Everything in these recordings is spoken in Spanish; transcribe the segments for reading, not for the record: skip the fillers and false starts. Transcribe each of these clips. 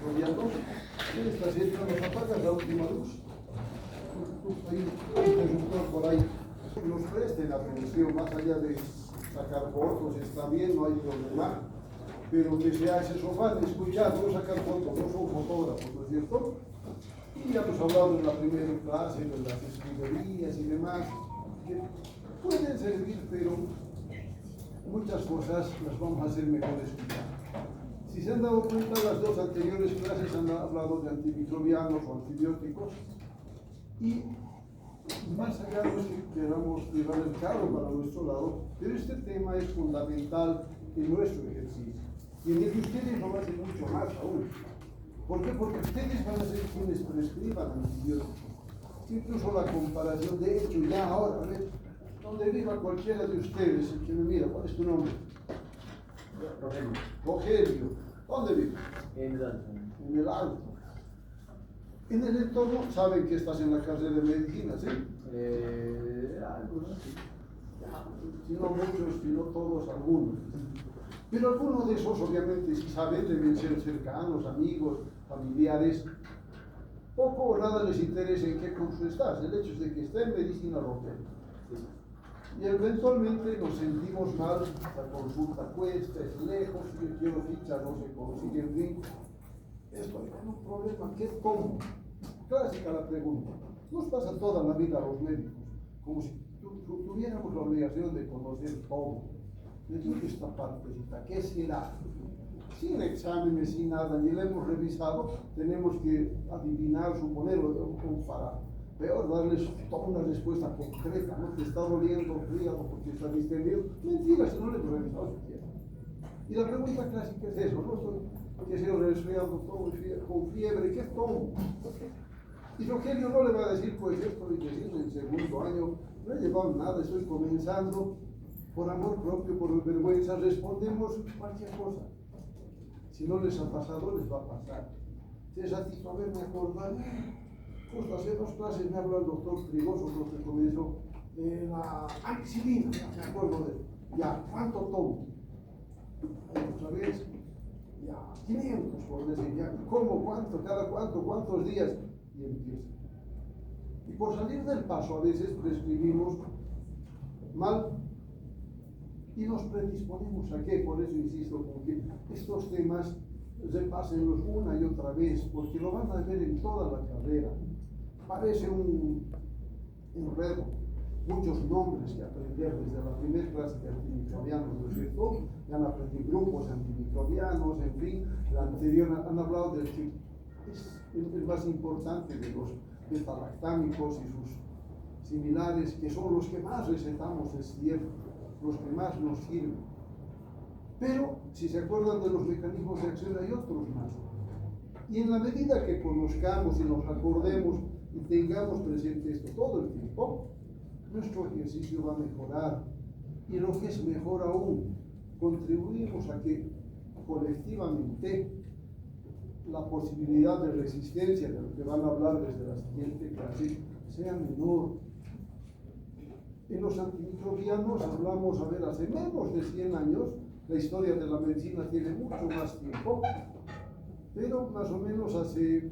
Rodeando, él está haciendo nos apagas la última luz. Hay un interruptor por ahí. Nos presten atención, más allá de sacar fotos, está bien, no hay problema. Pero que sea ese sofá de escuchar, no sacar fotos, no son fotógrafos, ¿no es cierto? Y ya hemos hablado en la primera clase de las escritorías y demás, que pueden servir, pero muchas cosas las vamos a hacer mejor escuchar. Si se han dado cuenta, las dos anteriores clases han hablado de antimicrobianos o antibióticos, y más allá no es que queramos llevar el carro para nuestro lado, pero este tema es fundamental en nuestro ejercicio. Y en el que ustedes lo hacen mucho más aún. ¿Por qué? Porque ustedes van a ser quienes prescriban antibióticos. Incluso la comparación, de hecho, ya ahora, a ver, donde viva cualquiera de ustedes, el que me mira, ¿cuál es tu nombre? Rogelio. Rogelio. ¿Dónde vive? En el Alto. En el Alto. En el entorno, saben que estás en la carrera de medicina, ¿sí? Algunos sí. Si no muchos, si no todos, algunos. Pero algunos de esos, obviamente, si saben, deben ser cercanos, amigos, familiares. Poco o nada les interesa en qué curso estás. El hecho es de que está en medicina local. Y eventualmente nos sentimos mal, la consulta cuesta, es lejos, si yo quiero ficha, no se consigue, en fin. Estoy con un problema, ¿qué tomo? Clásica la pregunta. Nos pasa toda la vida a los médicos, como si tuviéramos la obligación de conocer todo. ¿De qué esta partecita? ¿Qué será? Sin exámenes, sin nada, ni la hemos revisado, tenemos que adivinar, suponer o para peor, darles toda una respuesta concreta, ¿no? Te está doliendo el hígado porque está distendido. Mentira, si no le hemos revisado siquiera. Y la pregunta clásica es eso, ¿no? Que se ha resfriado todo con fiebre, ¿qué tomo? Y Rogelio no le va a decir, pues estoy diciendo en segundo año, no he llevado nada, estoy comenzando, por amor propio, por vergüenza, respondemos cualquier cosa. Si no les ha pasado, les va a pasar. Si es a ti, a ver, me acordar, justo hace 2 clases me habló el doctor Trigoso, lo que comenzó, de la ampicilina, me acuerdo de él. Ya, ¿cuánto tomo? Otra vez, ya, 500, por decir, ya, ¿cómo, cuánto, cada cuánto, cuántos días? Y empieza. Y por salir del paso, a veces prescribimos mal y nos predisponemos a qué. Por eso insisto con que estos temas repásenlos una y otra vez, porque lo van a ver en toda la carrera. Parece un enredo, muchos nombres que aprender desde la primera clase de antimicrobianos, ¿no es cierto? Ya han aprendido grupos antimicrobianos, en fin, la anterior han hablado del que es el más importante de los beta-lactámicos y sus similares, que son los que más recetamos, es cierto, los que más nos sirven. Pero, si se acuerdan de los mecanismos de acción, hay otros más. Y en la medida que conozcamos y nos acordemos y tengamos presente esto todo el tiempo, nuestro ejercicio va a mejorar. Y lo que es mejor aún, contribuimos a que colectivamente la posibilidad de resistencia, de lo que van a hablar desde la siguiente clase, sea menor. En los antimicrobianos hablamos, a ver, hace menos de 100 años, la historia de la medicina tiene mucho más tiempo, pero más o menos hace,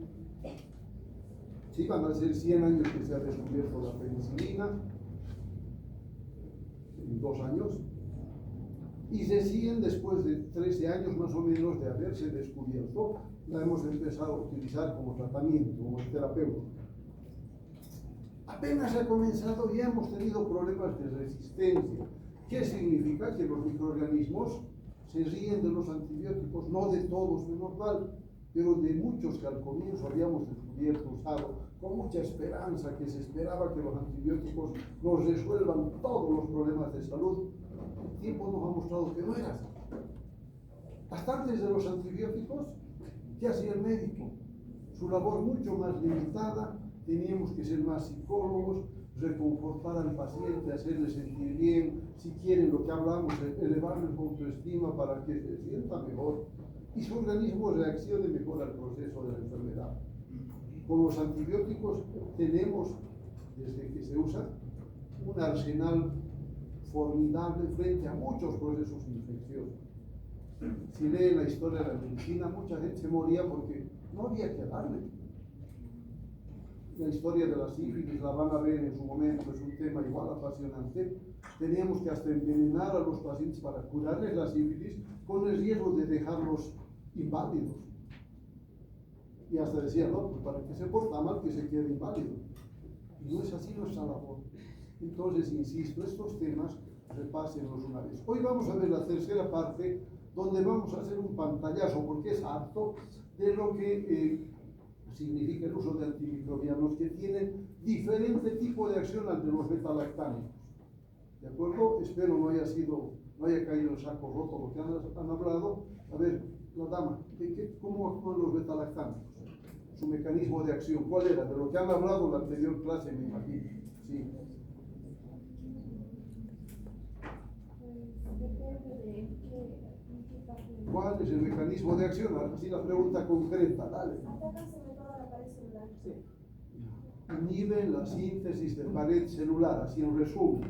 sí, van a ser 100 años que se ha descubierto la penicilina, en 2 años, y de 100 después de 13 años más o menos de haberse descubierto, la hemos empezado a utilizar como tratamiento, como terapeuta. Apenas ha comenzado y hemos tenido problemas de resistencia. ¿Qué significa? Que los microorganismos se ríen de los antibióticos, no de todos, es normal, pero de muchos que al comienzo habíamos descubierto, usado, con mucha esperanza, que se esperaba que los antibióticos nos resuelvan todos los problemas de salud. El tiempo nos ha mostrado que no era así. Hasta antes de los antibióticos, ¿qué hacía el médico? Su labor mucho más limitada, teníamos que ser más psicólogos, reconfortar al paciente, hacerle sentir bien, si quieren lo que hablamos, elevarle su autoestima para que se sienta mejor y su organismo reaccione mejor al proceso de la enfermedad. Con los antibióticos tenemos, desde que se usa, un arsenal formidable frente a muchos procesos infecciosos. Si leen la historia de la medicina, mucha gente se moría porque no había que darle. La historia de la sífilis la van a ver en su momento, es un tema igual apasionante. Teníamos que hasta envenenar a los pacientes para curarles la sífilis con el riesgo de dejarlos inválidos. Y hasta decían, no, pues para que se porta mal que se quede inválido. Y no es así nuestra labor. Entonces, insisto, estos temas repásenlos una vez. Hoy vamos a ver la tercera parte, donde vamos a hacer un pantallazo, porque es harto de lo que significa el uso de antimicrobianos que tienen diferente tipo de acción al de los betalactámicos. ¿De acuerdo? Espero no haya caído en saco roto lo que han hablado. A ver, la dama, ¿cómo actúan los betalactámicos? Su mecanismo de acción, ¿cuál era? De lo que han hablado en la anterior clase, me imagino. Sí. ¿Cuál es el mecanismo de acción? Así la pregunta concreta, dale. Atacan sobre todo a la pared celular. Sí. Inhiben la síntesis de pared celular, así en resumen.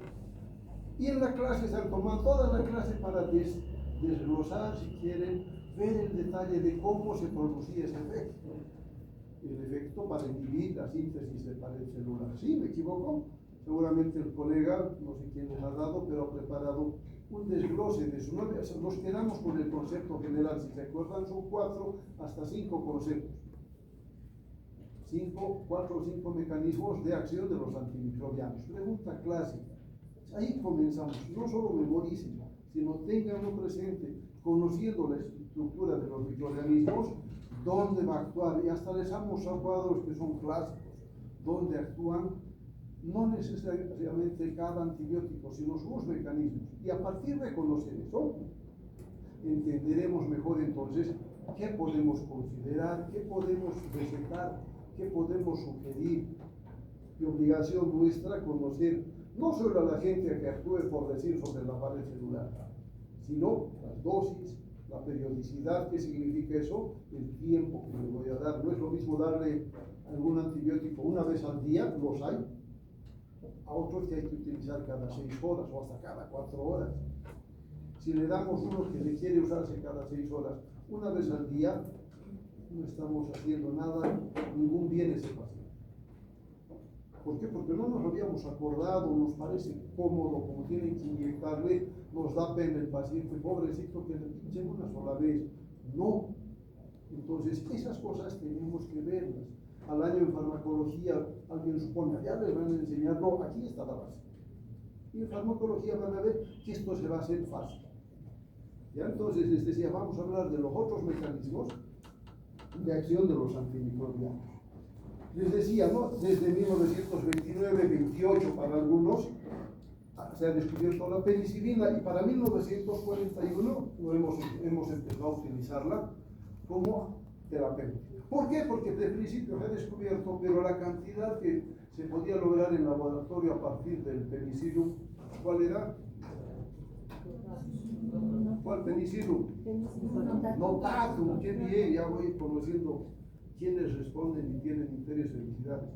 Y en la clase se han tomado toda la clase para desglosar, si quieren, ver el detalle de cómo se producía ese efecto. El efecto para inhibir la síntesis de pared celular. ¿Sí? ¿Me equivoco? Seguramente el colega, no sé quién les ha dado, pero ha preparado un desglose de eso. Nos quedamos con el concepto general. Si se acuerdan, son 4 hasta 5 conceptos. 4 o 5 mecanismos de acción de los antimicrobianos. Pregunta clásica. Ahí comenzamos. No solo memoricen, sino tenganlo presente, conociendo la estructura de los microorganismos, dónde va a actuar. Y hasta les han mostrado cuadros que son clásicos, donde actúan no necesariamente cada antibiótico, sino sus mecanismos. Y a partir de conocer eso, entenderemos mejor entonces qué podemos considerar, qué podemos recetar, qué podemos sugerir. Y obligación nuestra conocer no solo a la gente que actúe, por decir, sobre la pared celular, sino las dosis, la periodicidad, qué significa eso, el tiempo que le voy a dar. No es lo mismo darle algún antibiótico una vez al día, los hay, a otros que hay que utilizar cada 6 horas o hasta cada 4 horas. Si le damos uno que requiere usarse cada 6 horas, una vez al día, no estamos haciendo nada, ningún bien ese paciente. ¿Por qué? Porque no nos habíamos acordado, nos parece cómodo, como tienen que inyectarle, nos da pena el paciente, pobrecito, que le pinchen una sola vez. No. Entonces, esas cosas tenemos que verlas. Al año en farmacología, alguien supone, ya les van a enseñar, no, aquí está la base. Y en farmacología van a ver que esto se va a hacer fácil. Ya entonces les decía, vamos a hablar de los otros mecanismos de acción de los antimicrobianos. Les decía, ¿no? Desde 1929-28 para algunos se ha descubierto la penicilina y para 1941 hemos empezado a utilizarla como terapéutica. ¿Por qué? Porque de principio se ha descubierto, pero la cantidad que se podía lograr en laboratorio a partir del penicillium, ¿cuál era? ¿Cuál penicillium? Notatum, qué bien, ya voy conociendo quienes responden y tienen interés, felicidades.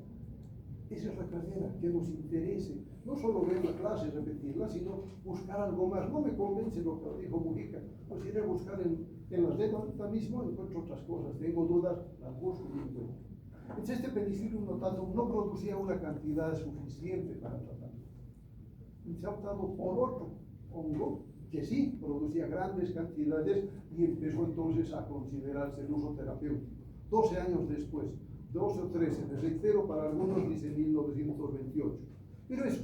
Esa es la carrera, que nos interese, no solo ver la clase, repetirla, sino buscar algo más. No me convence lo que dijo Mujica, pues iré a buscar en las letras ahorita mismo, encuentro otras cosas, tengo dudas, las busco y encuentro. Entonces este penicillium notatum no producía una cantidad suficiente para tratarlo. Y se ha optado por otro hongo que sí producía grandes cantidades y empezó entonces a considerarse el uso terapéutico. 12 años después, 12 o 13, les reitero, para algunos dice 1928. Pero eso,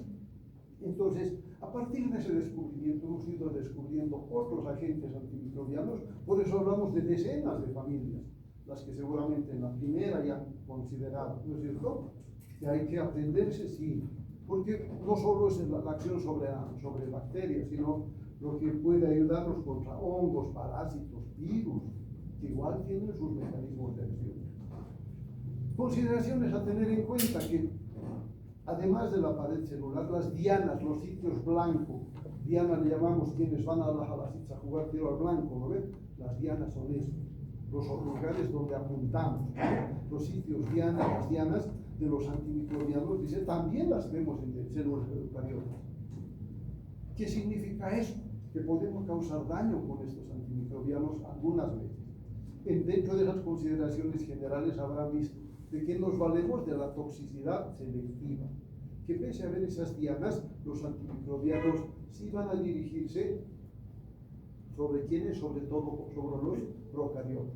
entonces, a partir de ese descubrimiento hemos ido descubriendo otros agentes antimicrobianos, por eso hablamos de decenas de familias, las que seguramente en la primera ya han considerado, ¿no es cierto? Que hay que aprenderse, sí, porque no solo es la acción sobre bacterias, sino lo que puede ayudarnos contra hongos, parásitos, virus, que igual tienen sus mecanismos de acción. Consideraciones a tener en cuenta que, además de la pared celular, las dianas, los sitios blancos, diana le llamamos quienes van a la cita a jugar tiro al blanco, ¿no ven? Las dianas son estos, los lugares donde apuntamos, los sitios dianas, las dianas de los antimicrobianos, dice, también las vemos en células eucariotas. ¿Qué significa eso? que podemos causar daño con estos antimicrobianos algunas veces. Dentro de las consideraciones generales habrán visto de que nos valemos de la toxicidad selectiva, que pese a haber esas dianas, los antimicrobianos sí van a dirigirse sobre quiénes, sobre todo sobre los procariotas,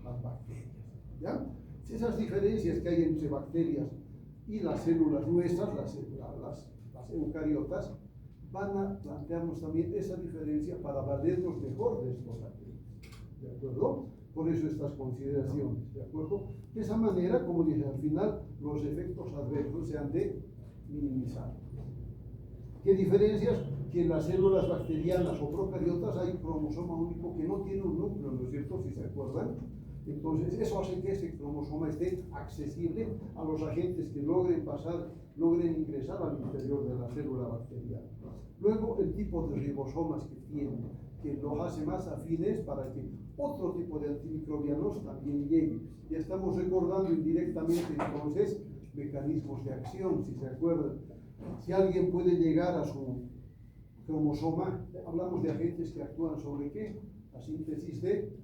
las bacterias. ¿Ya? Esas diferencias que hay entre bacterias y las células nuestras, las eucariotas, van a plantearnos también esa diferencia para valernos mejor de estos agentes. ¿De acuerdo? Por eso estas consideraciones. ¿De acuerdo? De esa manera, como dije al final, los efectos adversos se han de minimizar. ¿Qué diferencias? Que en las células bacterianas o procariotas hay cromosoma único que no tiene un núcleo, ¿no es cierto? Si se acuerdan. Entonces, eso hace que ese cromosoma esté accesible a los agentes que logren ingresar al interior de la célula bacteriana. Luego, el tipo de ribosomas que tiene, que los hace más afines para que otro tipo de antimicrobianos también lleguen. Ya estamos recordando indirectamente entonces mecanismos de acción, si se acuerdan. Si alguien puede llegar a su cromosoma, hablamos de agentes que actúan sobre ¿qué? La síntesis de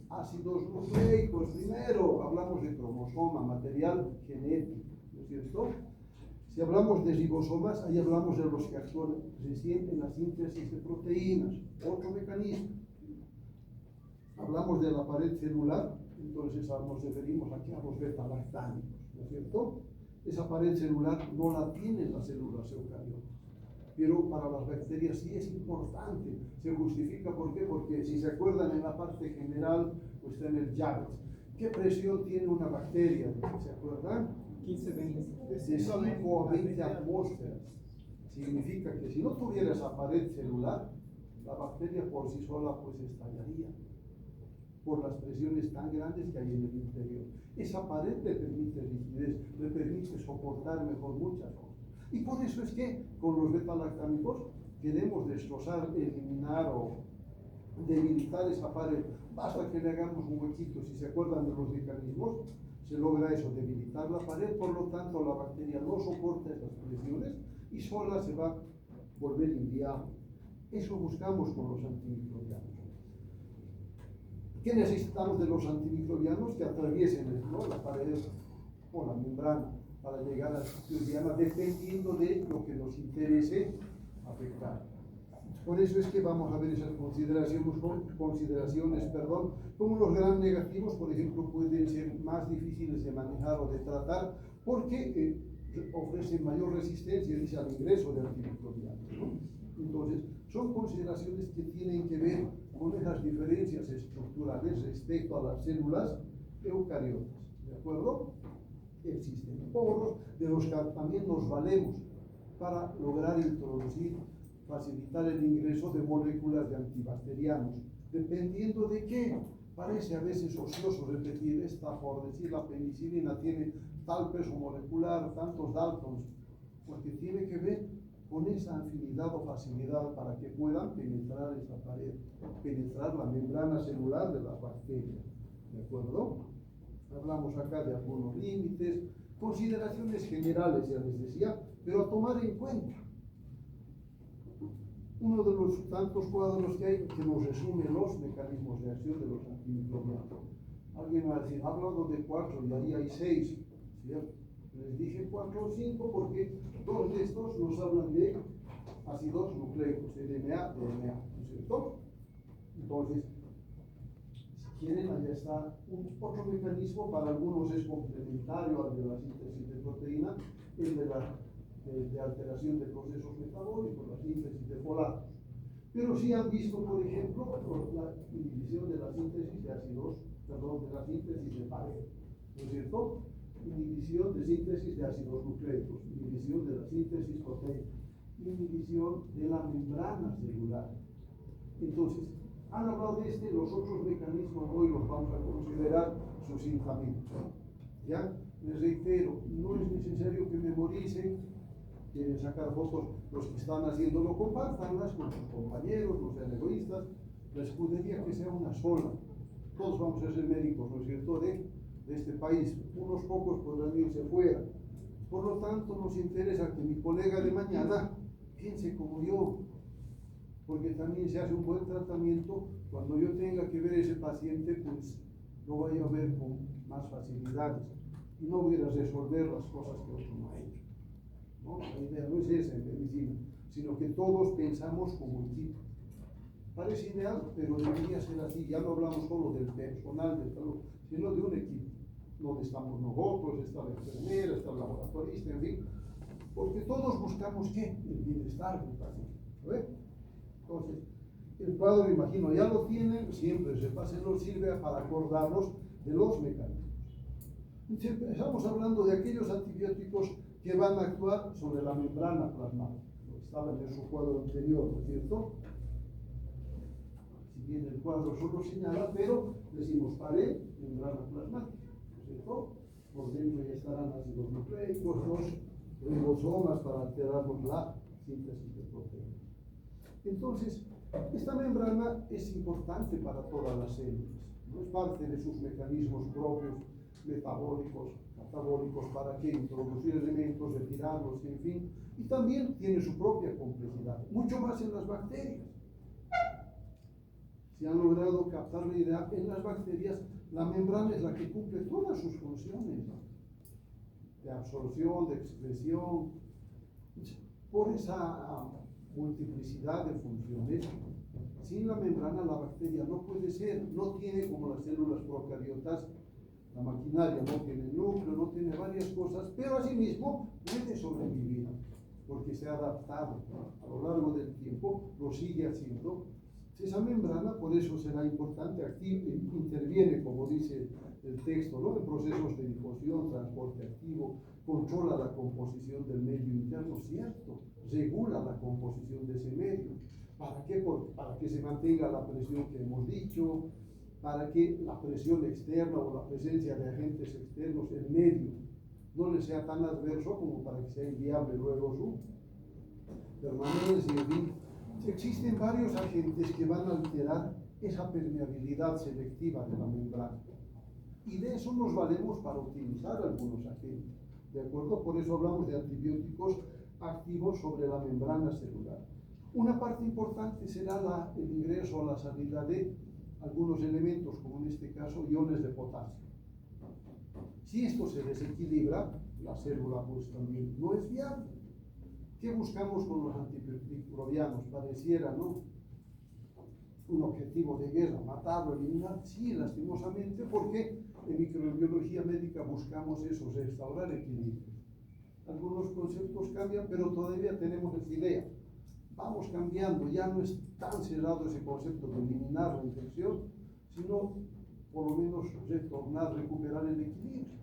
ácidos nucleicos. Primero hablamos de cromosoma, material genético, ¿no es cierto? Si hablamos de ribosomas, ahí hablamos de los que actúan recién en la síntesis de proteínas, otro mecanismo. Hablamos de la pared celular, entonces nos referimos aquí a los beta-lactámicos, ¿no es cierto? Esa pared celular no la tienen las células eucariotas, pero para las bacterias sí es importante. Se justifica, ¿por qué? Porque si se acuerdan en la parte general, pues está en el JAVET. ¿Qué presión tiene una bacteria? ¿Se acuerdan? 15-20. De 5 a 20 atmósferas. Significa que si no tuviera esa pared celular, la bacteria por sí sola pues estallaría por las presiones tan grandes que hay en el interior. Esa pared le permite rigidez, le permite soportar mejor muchas cosas. Y por eso es que con los beta-lactámicos queremos destrozar, eliminar o debilitar esa pared. Basta que le hagamos un huequito. Si se acuerdan de los mecanismos, se logra eso, debilitar la pared, por lo tanto la bacteria no soporta esas presiones y sola se va a volver inviable. Eso buscamos con los antimicrobianos. ¿Qué necesitamos de los antimicrobianos? Que atraviesen la pared o la membrana para llegar al sitio diana, dependiendo de lo que nos interese afectar. Por eso es que vamos a ver esas consideraciones, como los gram negativos, por ejemplo, pueden ser más difíciles de manejar o de tratar porque ofrecen mayor resistencia al ingreso de antimicrobianos, ¿no? Entonces, son consideraciones que tienen que ver con esas diferencias estructurales respecto a las células eucariotas, ¿de acuerdo? Existen poros de los que también nos valemos para lograr introducir, facilitar el ingreso de moléculas de antibacterianos, dependiendo de qué. Parece a veces ocioso repetir esta, por decir la penicilina tiene tal peso molecular, tantos daltons, porque tiene que ver con esa afinidad o facilidad para que puedan penetrar esa pared, penetrar la membrana celular de las bacterias, ¿de acuerdo? Hablamos acá de algunos límites, consideraciones generales, ya les decía, pero a tomar en cuenta. Uno de los tantos cuadros que hay que nos resume los mecanismos de acción de los antimicrobianos. Alguien va a decir, ha hablado de 4 y ahí hay 6, ¿cierto? Les dije 4 o 5 porque 2 de estos nos hablan de ácidos nucleicos, DNA, DNA, ¿no es cierto? Entonces, si quieren, allá está otro mecanismo, para algunos es complementario al de la síntesis de proteína, el de la de alteración de procesos metabólicos, la síntesis de folatos. Pero sí han visto, por ejemplo, la inhibición de la síntesis de ácidos, de la síntesis de pared, ¿no es cierto? Inhibición de síntesis de ácidos nucleicos, inhibición de la síntesis proteica, inhibición de la membrana celular. Entonces, han hablado de los otros mecanismos, hoy los vamos a considerar sucintamente. ¿Ya? Les reitero, no es necesario que memoricen. Quieren sacar fotos, los que están haciéndolo, compártanlas con sus compañeros, no sean egoístas. La escudería que sea una sola. Todos vamos a ser médicos, ¿no es cierto?, de este país. Unos pocos podrán irse fuera. Por lo tanto, nos interesa que mi colega de mañana piense como yo. porque también se hace un buen tratamiento. Cuando yo tenga que ver a ese paciente, pues lo voy a ver con más facilidades y no voy a resolver las cosas que otro no ha hecho, ¿no? La idea no es esa en medicina, sino que todos pensamos como equipo. Parece ideal, pero debería ser así. Ya no hablamos solo del personal de salud, sino de un equipo, donde estamos nosotros, está la enfermera, está el laboratorista, en fin, porque todos buscamos ¿qué? El bienestar del paciente. ¿Ve? Entonces, el cuadro, imagino, ya lo tienen, siempre se nos sirve para acordarnos de los mecanismos. Empezamos hablando de aquellos antibióticos que van a actuar sobre la membrana plasmática. Estaba en su cuadro anterior, ¿no es cierto? Si bien el cuadro solo señala, pero decimos pared, membrana plasmática, ¿no es cierto? Por dentro ya estarán ácidos nucleicos, los ribosomas para alterarnos la síntesis de proteínas. Entonces, esta membrana es importante para todas las células, ¿no? Es parte de sus mecanismos propios, metabólicos, catabólicos, para que introducir elementos, retirarlos, en fin, y también tiene su propia complejidad, mucho más en las bacterias. Se han logrado captar la idea, en las bacterias la membrana es la que cumple todas sus funciones, ¿no? De absorción, de excreción, por esa multiplicidad de funciones. Sin la membrana la bacteria no puede ser, no tiene como las células procariotas, la maquinaria no tiene núcleo, no tiene varias cosas, pero asimismo puede sobrevivir, porque se ha adaptado, ¿no? A lo largo del tiempo, lo sigue haciendo. Esa membrana, por eso será importante, interviene, como dice el texto, ¿no? En procesos de difusión, transporte activo, controla la composición del medio interno, ¿cierto? Regula la composición de ese medio. ¿Para qué? Para que se mantenga la presión que hemos dicho, para que la presión externa o la presencia de agentes externos, el medio, no le sea tan adverso como para que sea inviable luego su permanencia, en fin. Existen varios agentes que van a alterar esa permeabilidad selectiva de la membrana. Y de eso nos valemos para utilizar algunos agentes. ¿De acuerdo? Por eso hablamos de antibióticos activos sobre la membrana celular. Una parte importante será el ingreso o la salida de algunos elementos, como en este caso iones de potasio. Si esto se desequilibra, la célula pues también no es viable. ¿Qué buscamos con los antimicrobianos? Pareciera, ¿no?, un objetivo de guerra, matarlo, eliminar. Sí, lastimosamente, porque en microbiología médica buscamos eso, restaurar equilibrio. Algunos conceptos cambian, pero todavía tenemos esa idea. Vamos cambiando, ya no es tan cerrado ese concepto de eliminar la infección, sino por lo menos retornar, recuperar el equilibrio.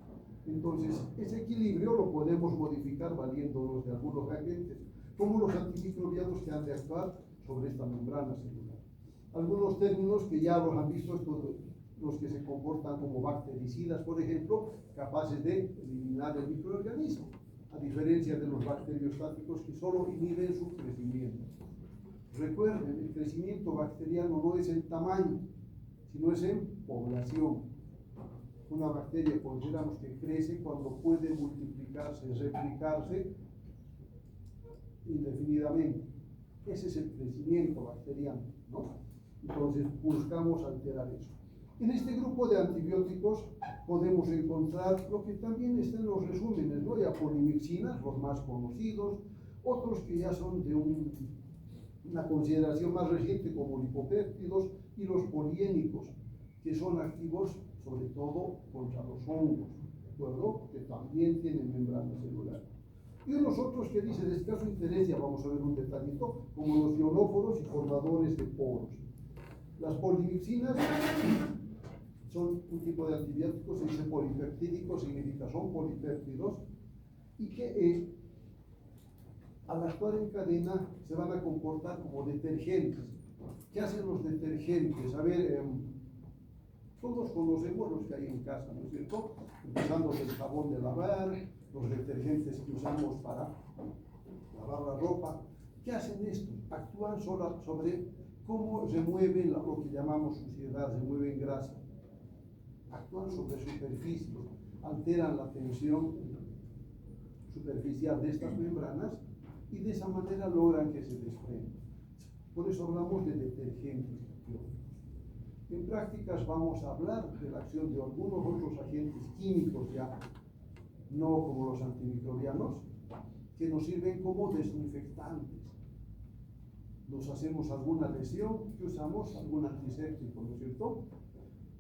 Entonces, ese equilibrio lo podemos modificar valiéndonos de algunos agentes, como los antimicrobianos que han de actuar sobre esta membrana celular. Algunos términos que ya los han visto, los que se comportan como bactericidas, por ejemplo, capaces de eliminar el microorganismo, a diferencia de los bacteriostáticos que solo inhiben su crecimiento. Recuerden, el crecimiento bacteriano no es en tamaño, sino es en población. Una bacteria consideramos que crece cuando puede multiplicarse, replicarse indefinidamente. Ese es el crecimiento bacteriano, ¿no? Entonces buscamos alterar eso. En este grupo de antibióticos podemos encontrar lo que también está en los resúmenes, ¿no? Ya polimixinas, los más conocidos, otros que ya son de una consideración más reciente como lipopéptidos, y los poliénicos, que son activos sobre todo contra los hongos, ¿de acuerdo? Que también tienen membrana celular. Y unos otros que dicen, de escaso interés, ya vamos a ver un detallito, como los ionóforos y formadores de poros. Las polimixinas son un tipo de antibióticos, se dice polipeptídicos, significa son polipéptidos, y que al actuar en cadena se van a comportar como detergentes. ¿Qué hacen los detergentes? A ver, todos conocemos los que hay en casa, ¿no es cierto? Empezando del jabón de lavar, los detergentes que usamos para lavar la ropa. ¿Qué hacen estos? Actúan sobre cómo remueven lo que llamamos suciedad, remueven grasa. Actúan sobre superficies, alteran la tensión superficial de estas membranas y de esa manera logran que se desprendan. Por eso hablamos de detergentes biológicos. En prácticas vamos a hablar de la acción de algunos otros agentes químicos ya, no como los antimicrobianos, que nos sirven como desinfectantes. Nos hacemos alguna lesión, que usamos algún antiséptico, ¿no es cierto?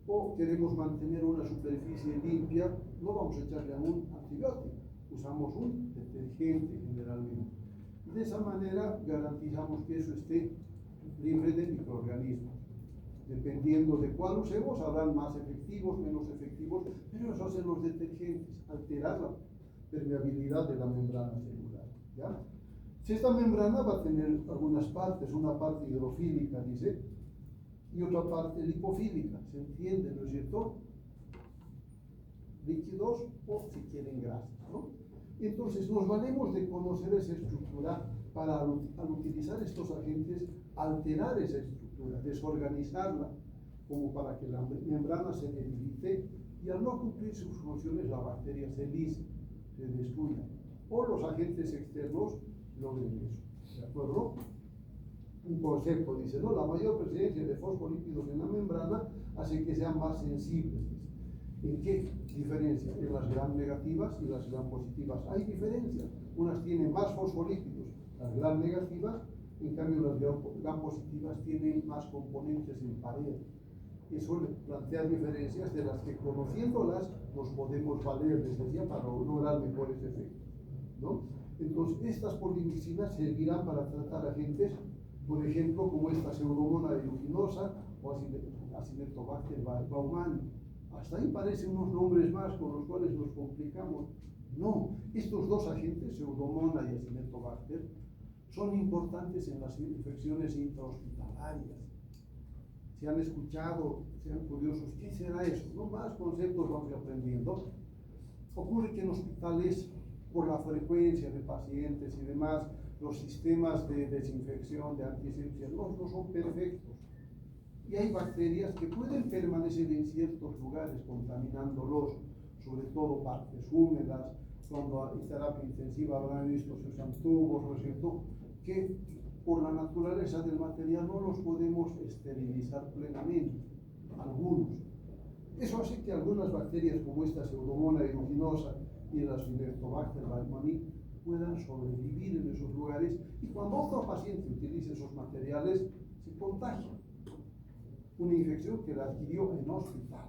O queremos mantener una superficie limpia, no vamos a echarle a un antibiótico, usamos un detergente generalmente. De esa manera garantizamos que eso esté libre de microorganismos. Dependiendo de cuál usemos, habrán más efectivos, menos efectivos, pero eso hacen los detergentes, alterar la permeabilidad de la membrana celular. ¿Ya? Si esta membrana va a tener algunas partes, una parte hidrofílica, dice, y otra parte lipofílica, ¿se entiende, no es cierto? Líquidos o, si quieren, grasas, ¿no? Entonces, nos valemos de conocer esa estructura para, al utilizar estos agentes, alterar esa estructura, desorganizarla, como para que la membrana se debilite y al no cumplir sus funciones la bacteria se lise, se destruya, o los agentes externos logren eso, ¿de acuerdo? Un concepto dice, ¿no? La mayor presencia de fosfolípidos en la membrana hace que sean más sensibles. ¿En qué diferencia? En las gram negativas y las gram positivas. Hay diferencia. Unas tienen más fosfolípidos, las gram negativas, en cambio las gram positivas tienen más componentes en pared. Eso plantea diferencias de las que conociéndolas nos podemos valer, les decía, para lograr mejores efectos, ¿no? Entonces, estas polimicinas servirán para tratar agentes, por ejemplo, como esta Pseudomonas aeruginosa o Acinetobacter baumannii. Hasta ahí parecen unos nombres más con los cuales nos complicamos. No, estos dos agentes, Pseudomonas y Acinetobacter, son importantes en las infecciones intrahospitalarias. Si han escuchado, sean curiosos, ¿qué será eso? No más conceptos vamos aprendiendo. Ocurre que en hospitales, por la frecuencia de pacientes y demás, los sistemas de desinfección, de antisepsia, no son perfectos. Y hay bacterias que pueden permanecer en ciertos lugares contaminándolos, sobre todo partes húmedas. Cuando en terapia intensiva habrán visto, se usan tubos, ¿no es cierto?, que por la naturaleza del material no los podemos esterilizar plenamente, algunos. Eso hace que algunas bacterias como esta Pseudomonas aeruginosa y la Acinetobacter baumannii puedan sobrevivir en esos lugares y cuando otro paciente utilice esos materiales se contagia. Una infección que la adquirió en hospital.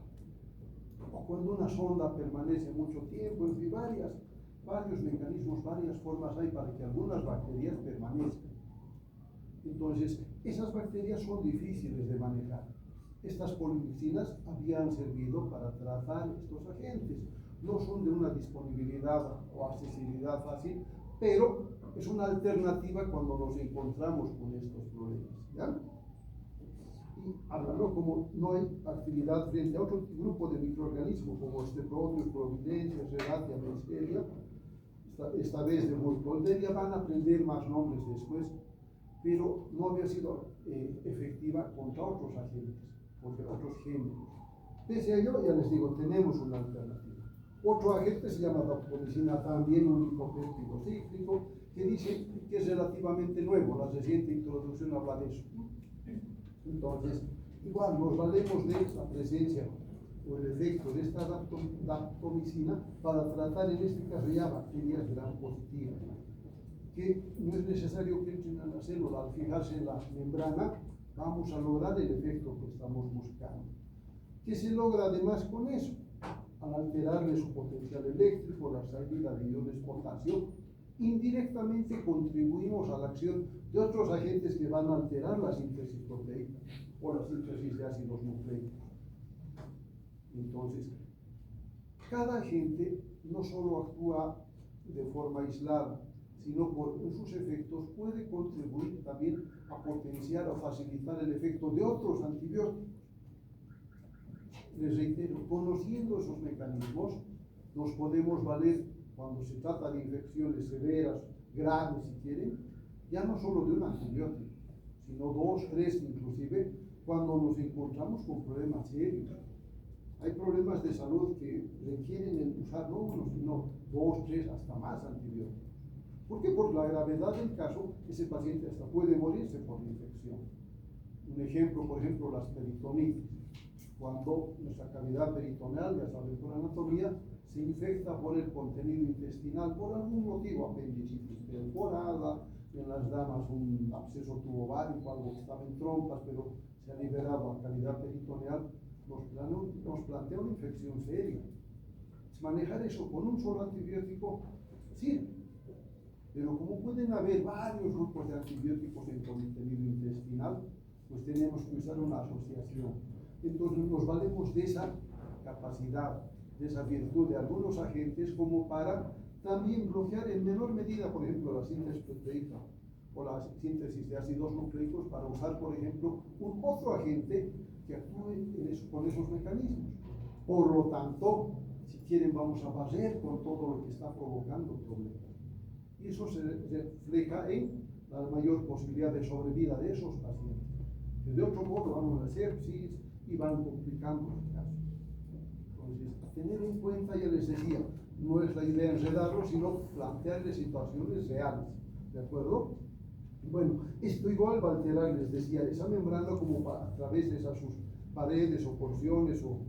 O cuando una sonda permanece mucho tiempo, en fin, varios mecanismos, varias formas hay para que algunas bacterias permanezcan. Entonces, esas bacterias son difíciles de manejar. Estas polimicinas habían servido para tratar estos agentes. No son de una disponibilidad o accesibilidad fácil, pero es una alternativa cuando nos encontramos con estos problemas, ¿ya? Y hablando como no hay actividad frente a otro grupo de microorganismos como Streptococcus, Providencia, Serratia, Neisseria, esta vez de Burkholderia, van a aprender más nombres después, pero no había sido efectiva contra otros agentes, contra otros géneros. Pese a ello, ya les digo, tenemos una alternativa. Otro agente se llama daptomicina, también un lipopéptido cíclico, que dice que es relativamente nuevo, la reciente introducción habla de eso. Entonces, igual nos valemos de la presencia o el efecto de esta daptomicina para tratar en este caso ya bacterias gram positivas, que no es necesario que entren a la célula, al fijarse en la membrana vamos a lograr el efecto que estamos buscando. ¿Qué se logra además con eso? Al alterarle su potencial eléctrico, la salida de iones potasio, indirectamente contribuimos a la acción de otros agentes que van a alterar la síntesis proteica o la síntesis de ácidos nucleicos. Entonces, cada agente no solo actúa de forma aislada, sino por sus efectos puede contribuir también a potenciar o facilitar el efecto de otros antibióticos. Les reitero, conociendo esos mecanismos, nos podemos valer cuando se trata de infecciones severas, graves si quieren, ya no solo de un antibiótico, sino 2, 3 inclusive, cuando nos encontramos con problemas serios. Hay problemas de salud que requieren usar no uno, sino 2, 3, hasta más antibióticos. ¿Por qué? Por la gravedad del caso, ese paciente hasta puede morirse por la infección. Un ejemplo, por ejemplo, las peritonitis. Cuando nuestra cavidad peritoneal, ya saben por anatomía, se infecta por el contenido intestinal, por algún motivo, apendicitis perforada, en las damas un absceso tubovárico, algo que estaba en trompas, pero se ha liberado a cavidad peritoneal, nos plantea una infección seria. Manejar eso con un solo antibiótico sirve, pero como pueden haber varios grupos de antibióticos en contenido intestinal, pues tenemos que usar una asociación. Entonces nos valemos de esa capacidad, de esa virtud de algunos agentes como para también bloquear en menor medida, por ejemplo, la síntesis proteica o la síntesis de ácidos nucleicos para usar, por ejemplo, un otro agente que actúe con esos mecanismos. Por lo tanto, si quieren, vamos a barrer con todo lo que está provocando problemas. Y eso se refleja en la mayor posibilidad de sobrevida de esos pacientes. Que de otro modo vamos a sepsis y van complicando los casos. Entonces, a tener en cuenta, ya les decía, no es la idea enredarlos, sino plantearles situaciones reales. ¿De acuerdo? Bueno, esto igual va a alterar, les decía, esa membrana como a través de esas sus paredes o porciones o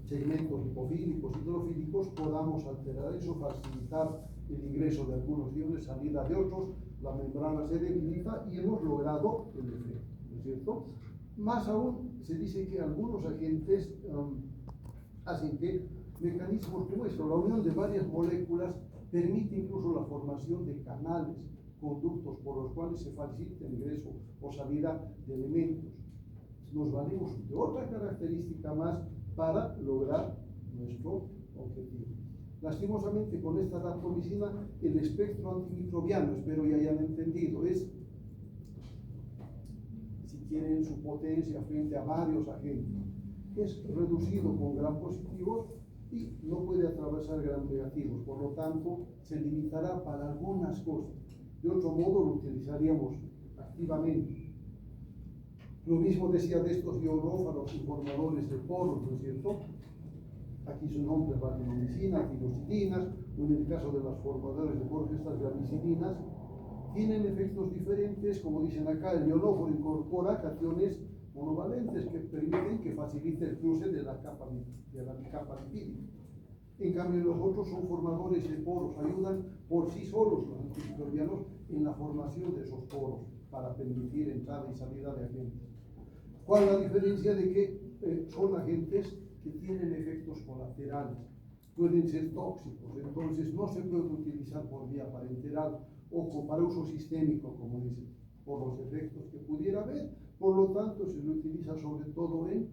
segmentos lipofílicos, hidrofílicos, podamos alterar eso, facilitar el ingreso de algunos iones, salida de otros, la membrana se debilita y hemos logrado el efecto, ¿no es cierto? Más aún, se dice que algunos agentes hacen que mecanismos como esto, la unión de varias moléculas, permite incluso la formación de canales, conductos por los cuales se facilita el ingreso o salida de elementos. Nos valemos de otra característica más para lograr nuestro objetivo. Lastimosamente, con esta rapamicina, el espectro antimicrobiano, espero ya hayan entendido, es, si quieren, su potencia frente a varios agentes. Es reducido con gram positivos y no puede atravesar gram negativos, por lo tanto, se limitará para algunas cosas. De otro modo, lo utilizaríamos activamente. Lo mismo decía de estos ionófaros informadores de poros, ¿no es cierto? Aquí su nombre es vancomicina, tirosidinas, o en el caso de los formadores de poros, estas gramicidinas, tienen efectos diferentes, como dicen acá, el ionóforo incorpora cationes monovalentes que permiten que facilite el cruce de la capa lipídica. En cambio, los otros son formadores de poros, ayudan por sí solos los antimicrobianos en la formación de esos poros para permitir entrada y salida de agentes. ¿Cuál es la diferencia? De que son agentes que tienen efectos colaterales, pueden ser tóxicos, entonces no se puede utilizar por vía parenteral o para uso sistémico, como dicen, por los efectos que pudiera haber. Por lo tanto, se lo utiliza sobre todo en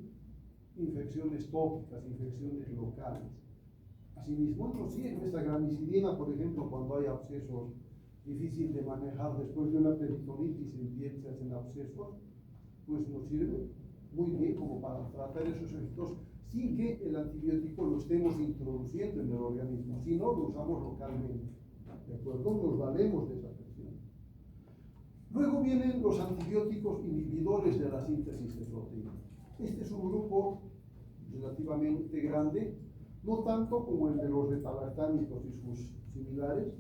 infecciones tópicas, infecciones locales. Asimismo, sí, en esta gramicidina, por ejemplo, cuando hay abscesos difíciles de manejar después de una peritonitis en piel se hacen abscesos, pues nos sirve muy bien como para tratar esos efectos sin que el antibiótico lo estemos introduciendo en el organismo, si no lo usamos localmente. ¿De acuerdo? Nos valemos de esa presión. Luego vienen los antibióticos inhibidores de la síntesis de proteínas. Este es un grupo relativamente grande, no tanto como el de los beta-lactámicos y sus similares,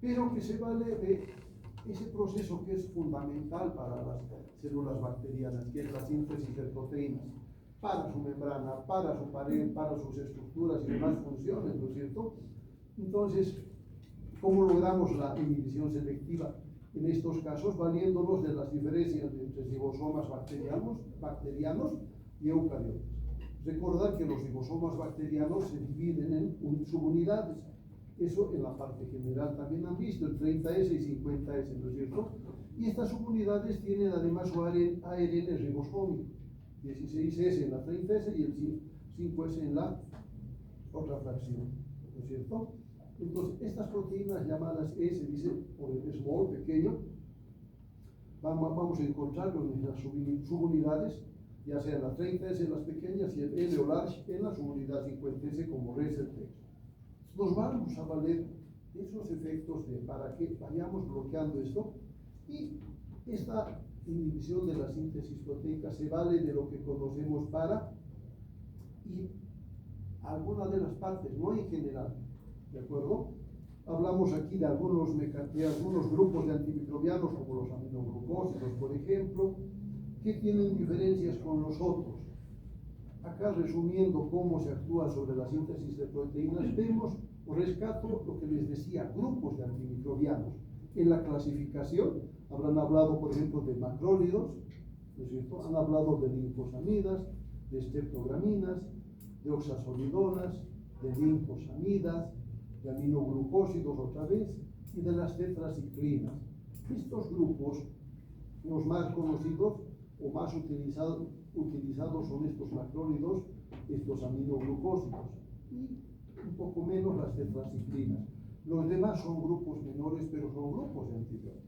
pero que se vale de ese proceso que es fundamental para las células bacterianas, que es la síntesis de proteínas, para su membrana, para su pared, para sus estructuras y demás funciones, ¿no es cierto? Entonces, ¿cómo logramos la inhibición selectiva? En estos casos, valiéndonos de las diferencias entre ribosomas bacterianos y eucariotas. Recordar que los ribosomas bacterianos se dividen en subunidades. Eso en la parte general también han visto, el 30S y 50S, ¿no es cierto? Y estas subunidades tienen además su ARN ribosómico, 16S en la 30S y el 5S en la otra fracción, ¿no es cierto? Entonces, estas proteínas llamadas S, dice por el small, pequeño, vamos a encontrarlo en las subunidades, ya sea en la 30S, las pequeñas, y el L o large en la subunidad 50S como receptor. Nos vamos a valer esos efectos para que vayamos bloqueando esto, y esta inhibición de la síntesis proteica se vale de lo que conocemos para y alguna de las partes, no en general, ¿de acuerdo? Hablamos aquí de algunos grupos de antimicrobianos, como los aminoglucósidos, por ejemplo, que tienen diferencias con los otros. Acá, resumiendo cómo se actúa sobre la síntesis de proteínas, vemos o rescato lo que les decía, grupos de antimicrobianos. En la clasificación habrán hablado, por ejemplo, de macrólidos, ¿no es cierto? Han hablado de linfosamidas, de streptograminas, de oxazolidonas, de linfosamidas, de aminoglucósidos otra vez, y de las tetraciclinas. Estos grupos, los más conocidos o más utilizados son estos macrólidos, estos aminoglucósidos, y un poco menos las tetraciclinas. Los demás son grupos menores, pero son grupos de antibióticos.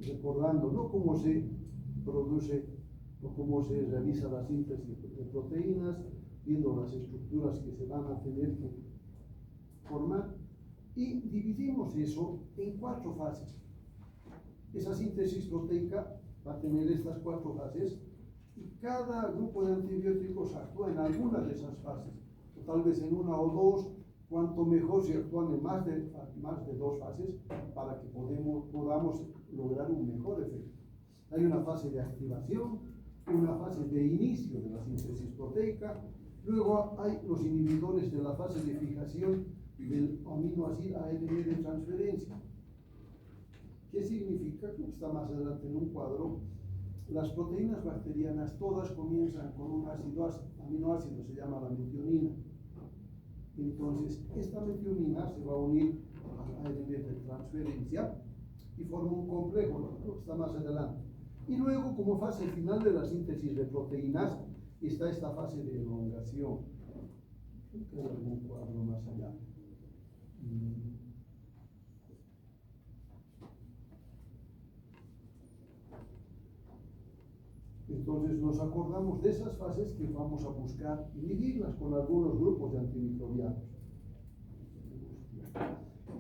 Recordando, no cómo se produce o cómo se realiza la síntesis de proteínas, viendo las estructuras que se van a tener que formar, y dividimos eso en 4 fases. Esa síntesis proteica va a tener estas 4 fases, y cada grupo de antibióticos actúa en alguna de esas fases, o tal vez en una o 2, cuanto mejor si actúan en más de 2 fases, para que podamos lograr un mejor efecto. Hay una fase de activación, una fase de inicio de la síntesis proteica, luego hay los inhibidores de la fase de fijación del aminoácido ARN de transferencia. ¿Qué significa? Como está más adelante en un cuadro, las proteínas bacterianas todas comienzan con un aminoácido, se llama la metionina. Entonces, esta metionina se va a unir al ARN de transferencia y forma un complejo, ¿no? Está más adelante. Y luego, como fase final de la síntesis de proteínas, está esta fase de elongación. Creo que hay algún cuadro más allá. Entonces nos acordamos de esas fases que vamos a buscar inhibirlas con algunos grupos de antimicrobianos.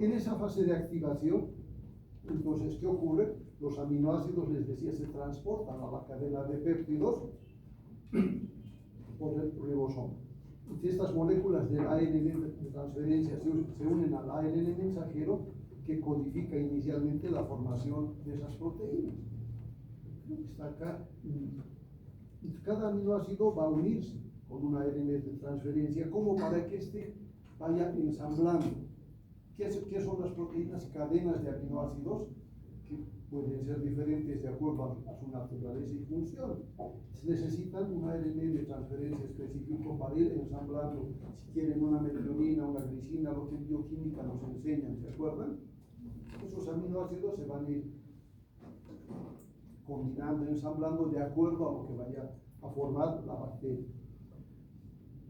En esa fase de activación, entonces, ¿qué ocurre? Los aminoácidos, les decía, se transportan a la cadena de péptidos por el ribosoma. Y estas moléculas del ARN de transferencia se unen al ARN mensajero que codifica inicialmente la formación de esas proteínas. Creo que está acá. Cada aminoácido va a unirse con un ARN de transferencia como para que éste vaya ensamblando. ¿Qué son las proteínas? Cadenas de aminoácidos que pueden ser diferentes de acuerdo a su naturaleza y función. Necesitan un ARN de transferencia específico para ir ensamblando. Si quieren una metionina, una glicina, lo que en bioquímica nos enseñan, ¿se acuerdan? Esos aminoácidos se van a ir combinando, ensamblando de acuerdo a lo que vaya a formar la bacteria.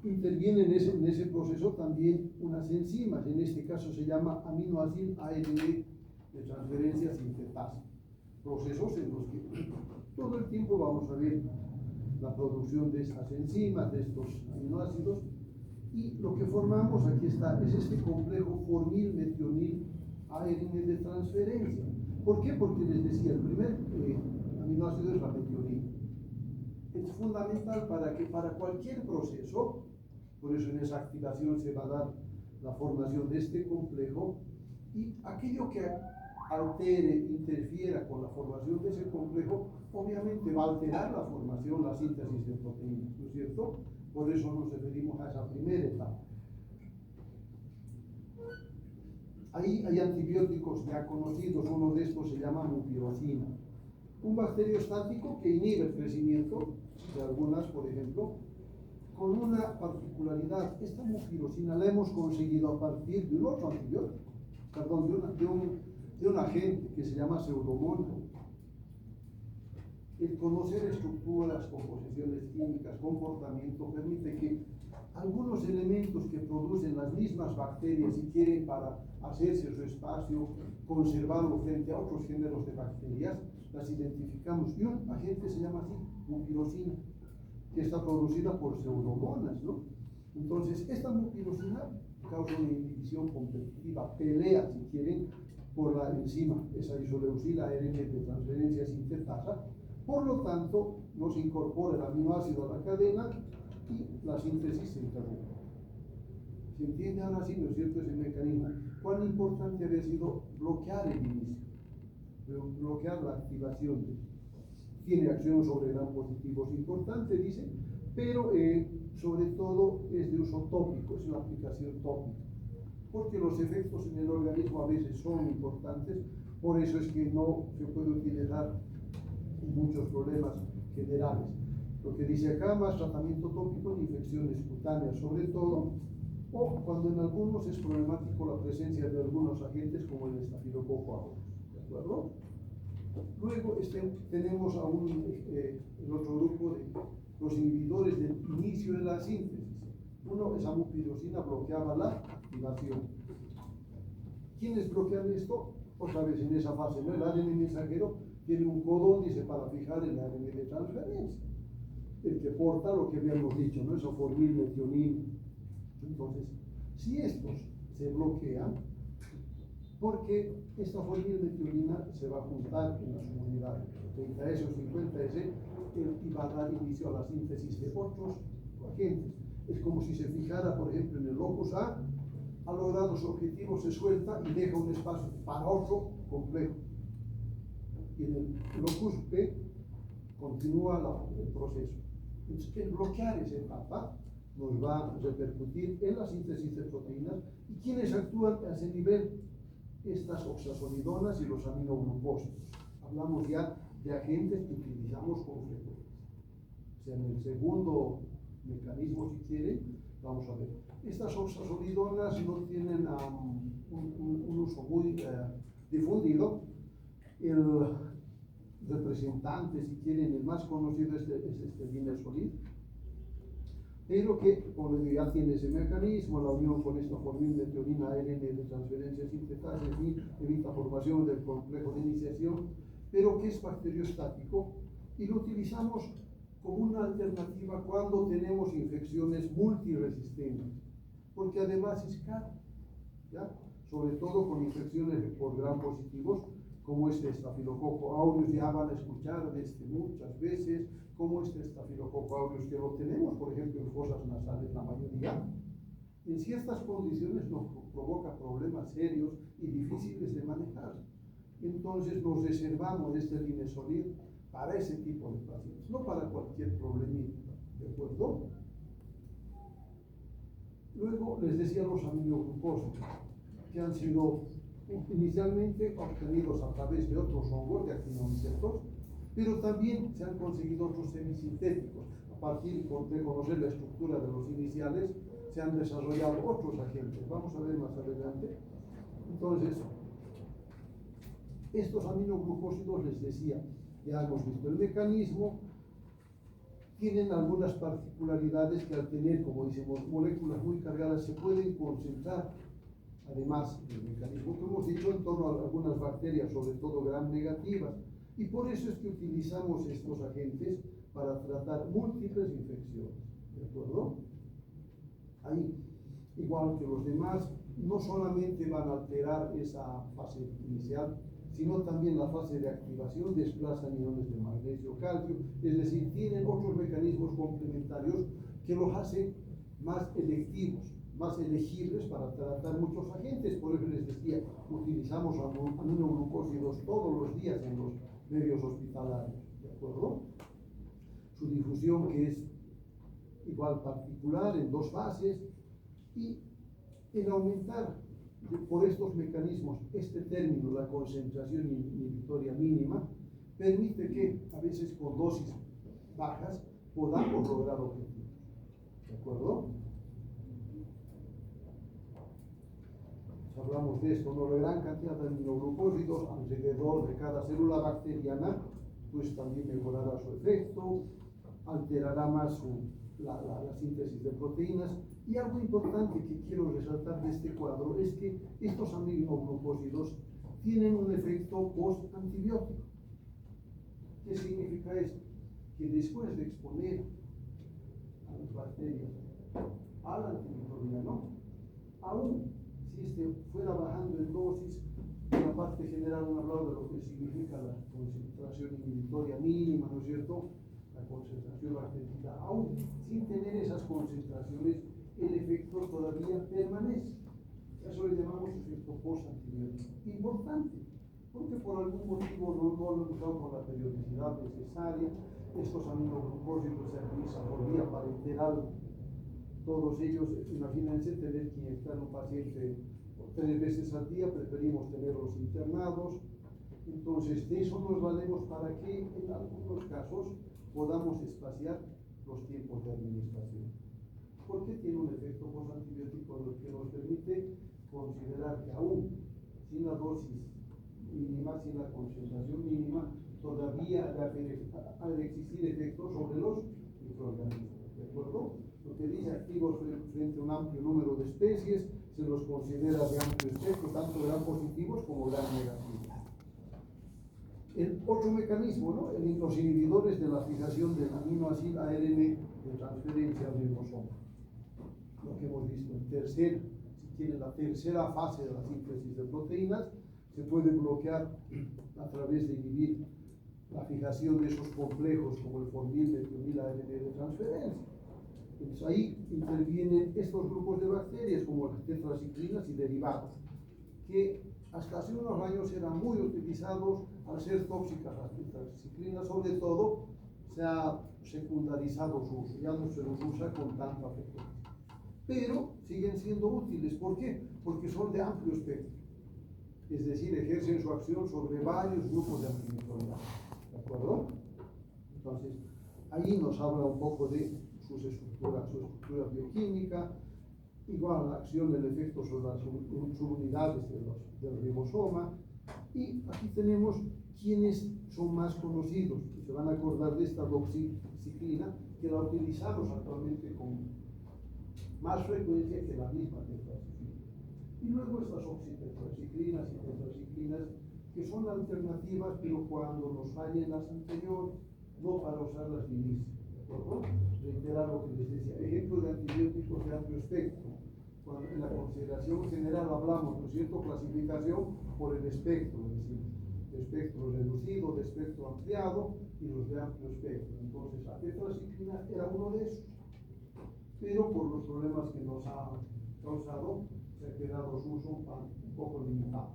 Intervienen en ese proceso también unas enzimas, en este caso se llama aminoácido ARN de transferencia sintetasa. Procesos en los que todo el tiempo vamos a ver la producción de estas enzimas, de estos aminoácidos, y lo que formamos, aquí está, es este complejo formil-metionil ARN de transferencia. ¿Por qué? Porque les decía, el primer aminoácido es la metionina. Es fundamental para cualquier proceso, por eso en esa activación se va a dar la formación de este complejo, y aquello que altere, interfiera con la formación de ese complejo, obviamente va a alterar la formación, la síntesis de proteínas, ¿no es cierto? Por eso nos referimos a esa primera etapa. Ahí hay antibióticos ya conocidos, uno de estos se llama mupirocina. Un bacteriostático que inhibe el crecimiento de algunas, por ejemplo, con una particularidad. Esta mupirocina la hemos conseguido a partir de un otro antibiótico, perdón, de un agente que se llama pseudomonas. El conocer estructuras, composiciones químicas, comportamiento, permite que algunos elementos que producen las mismas bacterias, si quieren para hacerse su espacio, conservarlo frente a otros géneros de bacterias, las identificamos. Y un agente se llama así, mupirocina, que está producida por pseudomonas, ¿no? Entonces, esta mupirocina causa una inhibición competitiva, pelea, si quieren, por la enzima, esa isoleucina ARN de transferencia sintetasa. Por lo tanto, nos incorpora el aminoácido a la cadena y la síntesis se interrumpe. Se entiende ahora sí, ¿no es cierto?, ese mecanismo. Cuán importante había sido bloquear el inicio, bloquear la activación. Tiene acción sobre gran positivos importante, dice, pero sobre todo es de uso tópico, es una aplicación tópica, porque los efectos en el organismo a veces son importantes, por eso es que no se puede utilizar en muchos problemas generales. Lo que dice acá, más tratamiento tópico en infecciones cutáneas, sobre todo, o cuando en algunos es problemático la presencia de algunos agentes como el estafilococo aureus, ¿de acuerdo? Luego tenemos a el otro grupo de los inhibidores del inicio de la síntesis. Uno, esa mupirosina bloqueaba la activación. ¿Quiénes bloquean esto? Otra vez en esa fase, ¿no? El ADN mensajero tiene un codón, dice, para fijar el ADN de transferencia, el que porta lo que habíamos dicho, ¿no? Isoformil, metionina. Entonces, si estos se bloquean, porque esta formilmetionina se va a juntar en las unidades 30S o 50S y va a dar inicio a la síntesis de otros agentes. Es como si se fijara, por ejemplo, en el locus A, ha logrado su objetivo, se suelta y deja un espacio para otro complejo. Y en el locus B continúa el proceso. Entonces, el bloquear esa etapa nos va a repercutir en la síntesis de proteínas. ¿Y quiénes actúan a ese nivel? Estas oxazolidonas y los aminoglucósidos. Hablamos ya de agentes que utilizamos con frecuencia. O sea, en el segundo mecanismo, si quieren, vamos a ver. Estas oxazolidonas no tienen un uso muy difundido. El representante, si quieren, el más conocido es este dimersolid, pero que, como ya tiene ese mecanismo, la unión con esta formilmetionina ARN de transferencia sintetasa evita formación del complejo de iniciación, pero que es bacteriostático y lo utilizamos como una alternativa cuando tenemos infecciones multiresistentes, porque además es caro, ¿ya? Sobre todo con infecciones por gram positivos, como este estafilococo aureus, ya van a escuchar de este muchas veces, como este estafilococo aureus que lo tenemos, por ejemplo, en fosas nasales, la mayoría, en ciertas condiciones nos provoca problemas serios y difíciles de manejar. Entonces nos reservamos este dimersolid para ese tipo de pacientes, no para cualquier problemita, ¿de acuerdo? Luego les decía los aminoglucósidos, que han sido inicialmente obtenidos a través de otros hongos de actinomycetos, pero también se han conseguido otros semisintéticos. A partir de conocer la estructura de los iniciales, se han desarrollado otros agentes. Vamos a ver más adelante. Entonces, estos aminoglucósidos, les decía, ya hemos visto el mecanismo, tienen algunas particularidades que al tener, como decimos, moléculas muy cargadas, se pueden concentrar. Además del mecanismo que hemos dicho en torno a algunas bacterias, sobre todo gram negativas, y por eso es que utilizamos estos agentes para tratar múltiples infecciones, ¿de acuerdo? Ahí, igual que los demás, no solamente van a alterar esa fase inicial, sino también la fase de activación, desplazan iones de magnesio, calcio, es decir, tienen otros mecanismos complementarios que los hacen más electivos, más elegibles para tratar muchos agentes. Por eso les decía, utilizamos aminoglucósidos todos los días en los medios hospitalarios, ¿de acuerdo? Su difusión, que es igual particular en dos fases, y en aumentar por estos mecanismos este término, la concentración inhibitoria mínima, permite que a veces con dosis bajas podamos lograr objetivos, ¿de acuerdo? Hablamos de esto, ¿no? La gran cantidad de aminoglucósidos alrededor de cada célula bacteriana, pues también mejorará su efecto, alterará más la síntesis de proteínas. Y algo importante que quiero resaltar de este cuadro es que estos aminoglucósidos tienen un efecto post-antibiótico. ¿Qué significa esto? Que después de exponer a las bacterias al antimicrobiano, aún si fuera bajando en dosis, en la parte general hemos hablado de lo que significa la concentración inhibitoria mínima, ¿no es cierto? La concentración bactericida, aún sin tener esas concentraciones, el efecto todavía permanece. Eso le llamamos efecto post-antibiótico. Importante, porque por algún motivo no lo han usado con la periodicidad necesaria. Estos aminoglucósidos se realizan por vía parenteral. Todos ellos, imagínense tener que inyectar un paciente 3 veces al día, preferimos tenerlos internados. Entonces, de eso nos valemos para que en algunos casos podamos espaciar los tiempos de administración. Porque tiene un efecto postantibiótico que nos permite considerar que aún sin la dosis mínima, sin la concentración mínima, todavía ha de existir efectos sobre los microorganismos. ¿De acuerdo? Lo que dice activos frente a un amplio número de especies, se los considera de amplio espectro, tanto gran positivos como gran negativos. El otro mecanismo, ¿no? Los inhibidores de la fijación del aminoácido ARN de transferencia al ribosoma. Lo que hemos visto si tiene la tercera fase de la síntesis de proteínas, se puede bloquear a través de inhibir la fijación de esos complejos como el formil, metionil, ARN de transferencia. Entonces ahí intervienen estos grupos de bacterias como las tetraciclinas y derivados, que hasta hace unos años eran muy utilizados al ser tóxicas las tetraciclinas, sobre todo se ha secundarizado su uso, ya no se los usa con tanta frecuencia. Pero siguen siendo útiles, ¿por qué? Porque son de amplio espectro, es decir, ejercen su acción sobre varios grupos de antimicrobianos, ¿de acuerdo? Entonces, ahí nos habla un poco de su estructura bioquímica, igual la acción del efecto sobre las subunidades del ribosoma, y aquí tenemos quienes son más conocidos, y se van a acordar de esta doxiciclina, que la utilizamos actualmente con más frecuencia que la misma tetraciclina. Y luego estas oxitetraciclinas y tetraciclinas, que son alternativas, pero cuando nos fallen las anteriores, no para usar las listas. Reiterar lo que les decía, ejemplos de antibióticos de amplio espectro. Cuando en la consideración general hablamos, ¿no es cierto?, clasificación por el espectro, es decir, de espectro reducido, de espectro ampliado y los de amplio espectro. Entonces, la tetraciclina era uno de esos, pero por los problemas que nos ha causado, se ha quedado su uso un poco limitado.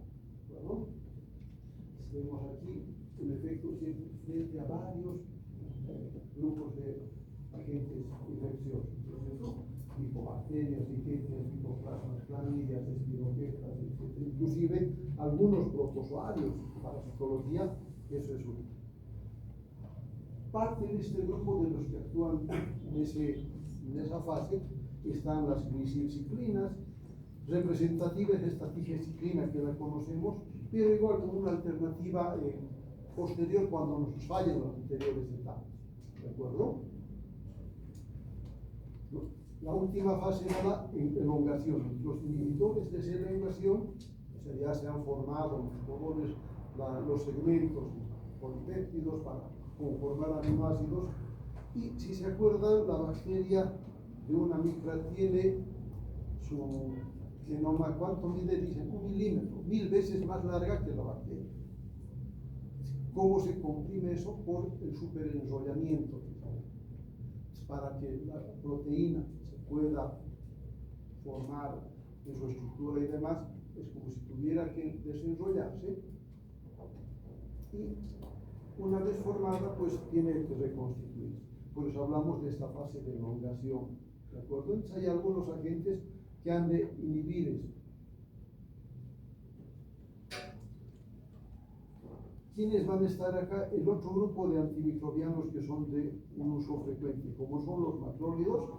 ¿Verdad? Vemos aquí el efecto frente a varios grupos de agentes infecciosos, tipo bacterias, riquecias, micoplasmas, clamidias, espiroquetas, etc. Inclusive algunos protozoarios para psicología, eso es útil. Parte de este grupo de los que actúan en esa fase están las glicilciclinas, representativas de esta tigeciclina que la conocemos, pero igual como una alternativa posterior cuando nos fallan las anteriores etapas. ¿De acuerdo? La última fase era la elongación. Los inhibidores de esa elongación, o sea, ya se han formado los segmentos polipéptidos para conformar aminoácidos, y si se acuerdan, la bacteria de una micra tiene su genoma, ¿cuánto mide? Dicen 1 milímetro, 1000 veces más larga que la bacteria. ¿Cómo se comprime eso? Por el superenrollamiento. Para que la proteína se pueda formar en su estructura y demás, es como si tuviera que desenrollarse, y una vez formada, pues tiene que reconstituirse. Por eso hablamos de esta fase de elongación. ¿De acuerdo? Entonces hay algunos agentes que han de inhibir eso. ¿Quiénes van a estar acá? El otro grupo de antimicrobianos que son de un uso frecuente, como son los macrólidos,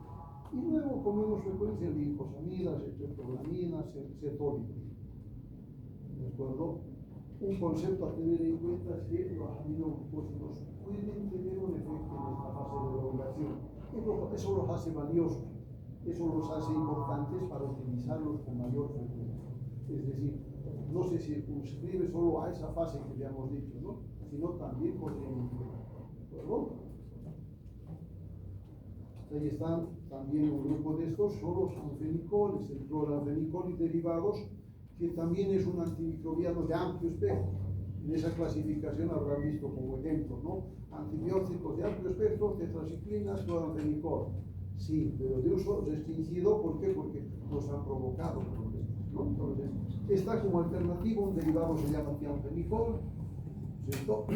y luego con menos frecuencia gliposamidas, estreptolaminas, cetólidos. ¿De acuerdo? Un concepto a tener en cuenta es que los aminoglucósidos pueden tener un efecto en esta fase de elongación. Eso los hace valiosos, eso los hace importantes para utilizarlos con mayor frecuencia. Es decir, no se circunscribe solo a esa fase que ya hemos dicho, ¿no?, sino también podría incluir. ¿De acuerdo? Ahí están también un grupo de estos, son los anfenicoles, el cloranfenicol y derivados, que también es un antimicrobiano de amplio espectro. En esa clasificación habrán visto como ejemplo, ¿no?, antibióticos de amplio espectro, tetraciclinas, cloranfenicol. Sí, pero de uso restringido, ¿por qué? Porque nos han provocado problemas, ¿no? Entonces, está como alternativa un derivado se llama tianfenicol, ¿cierto?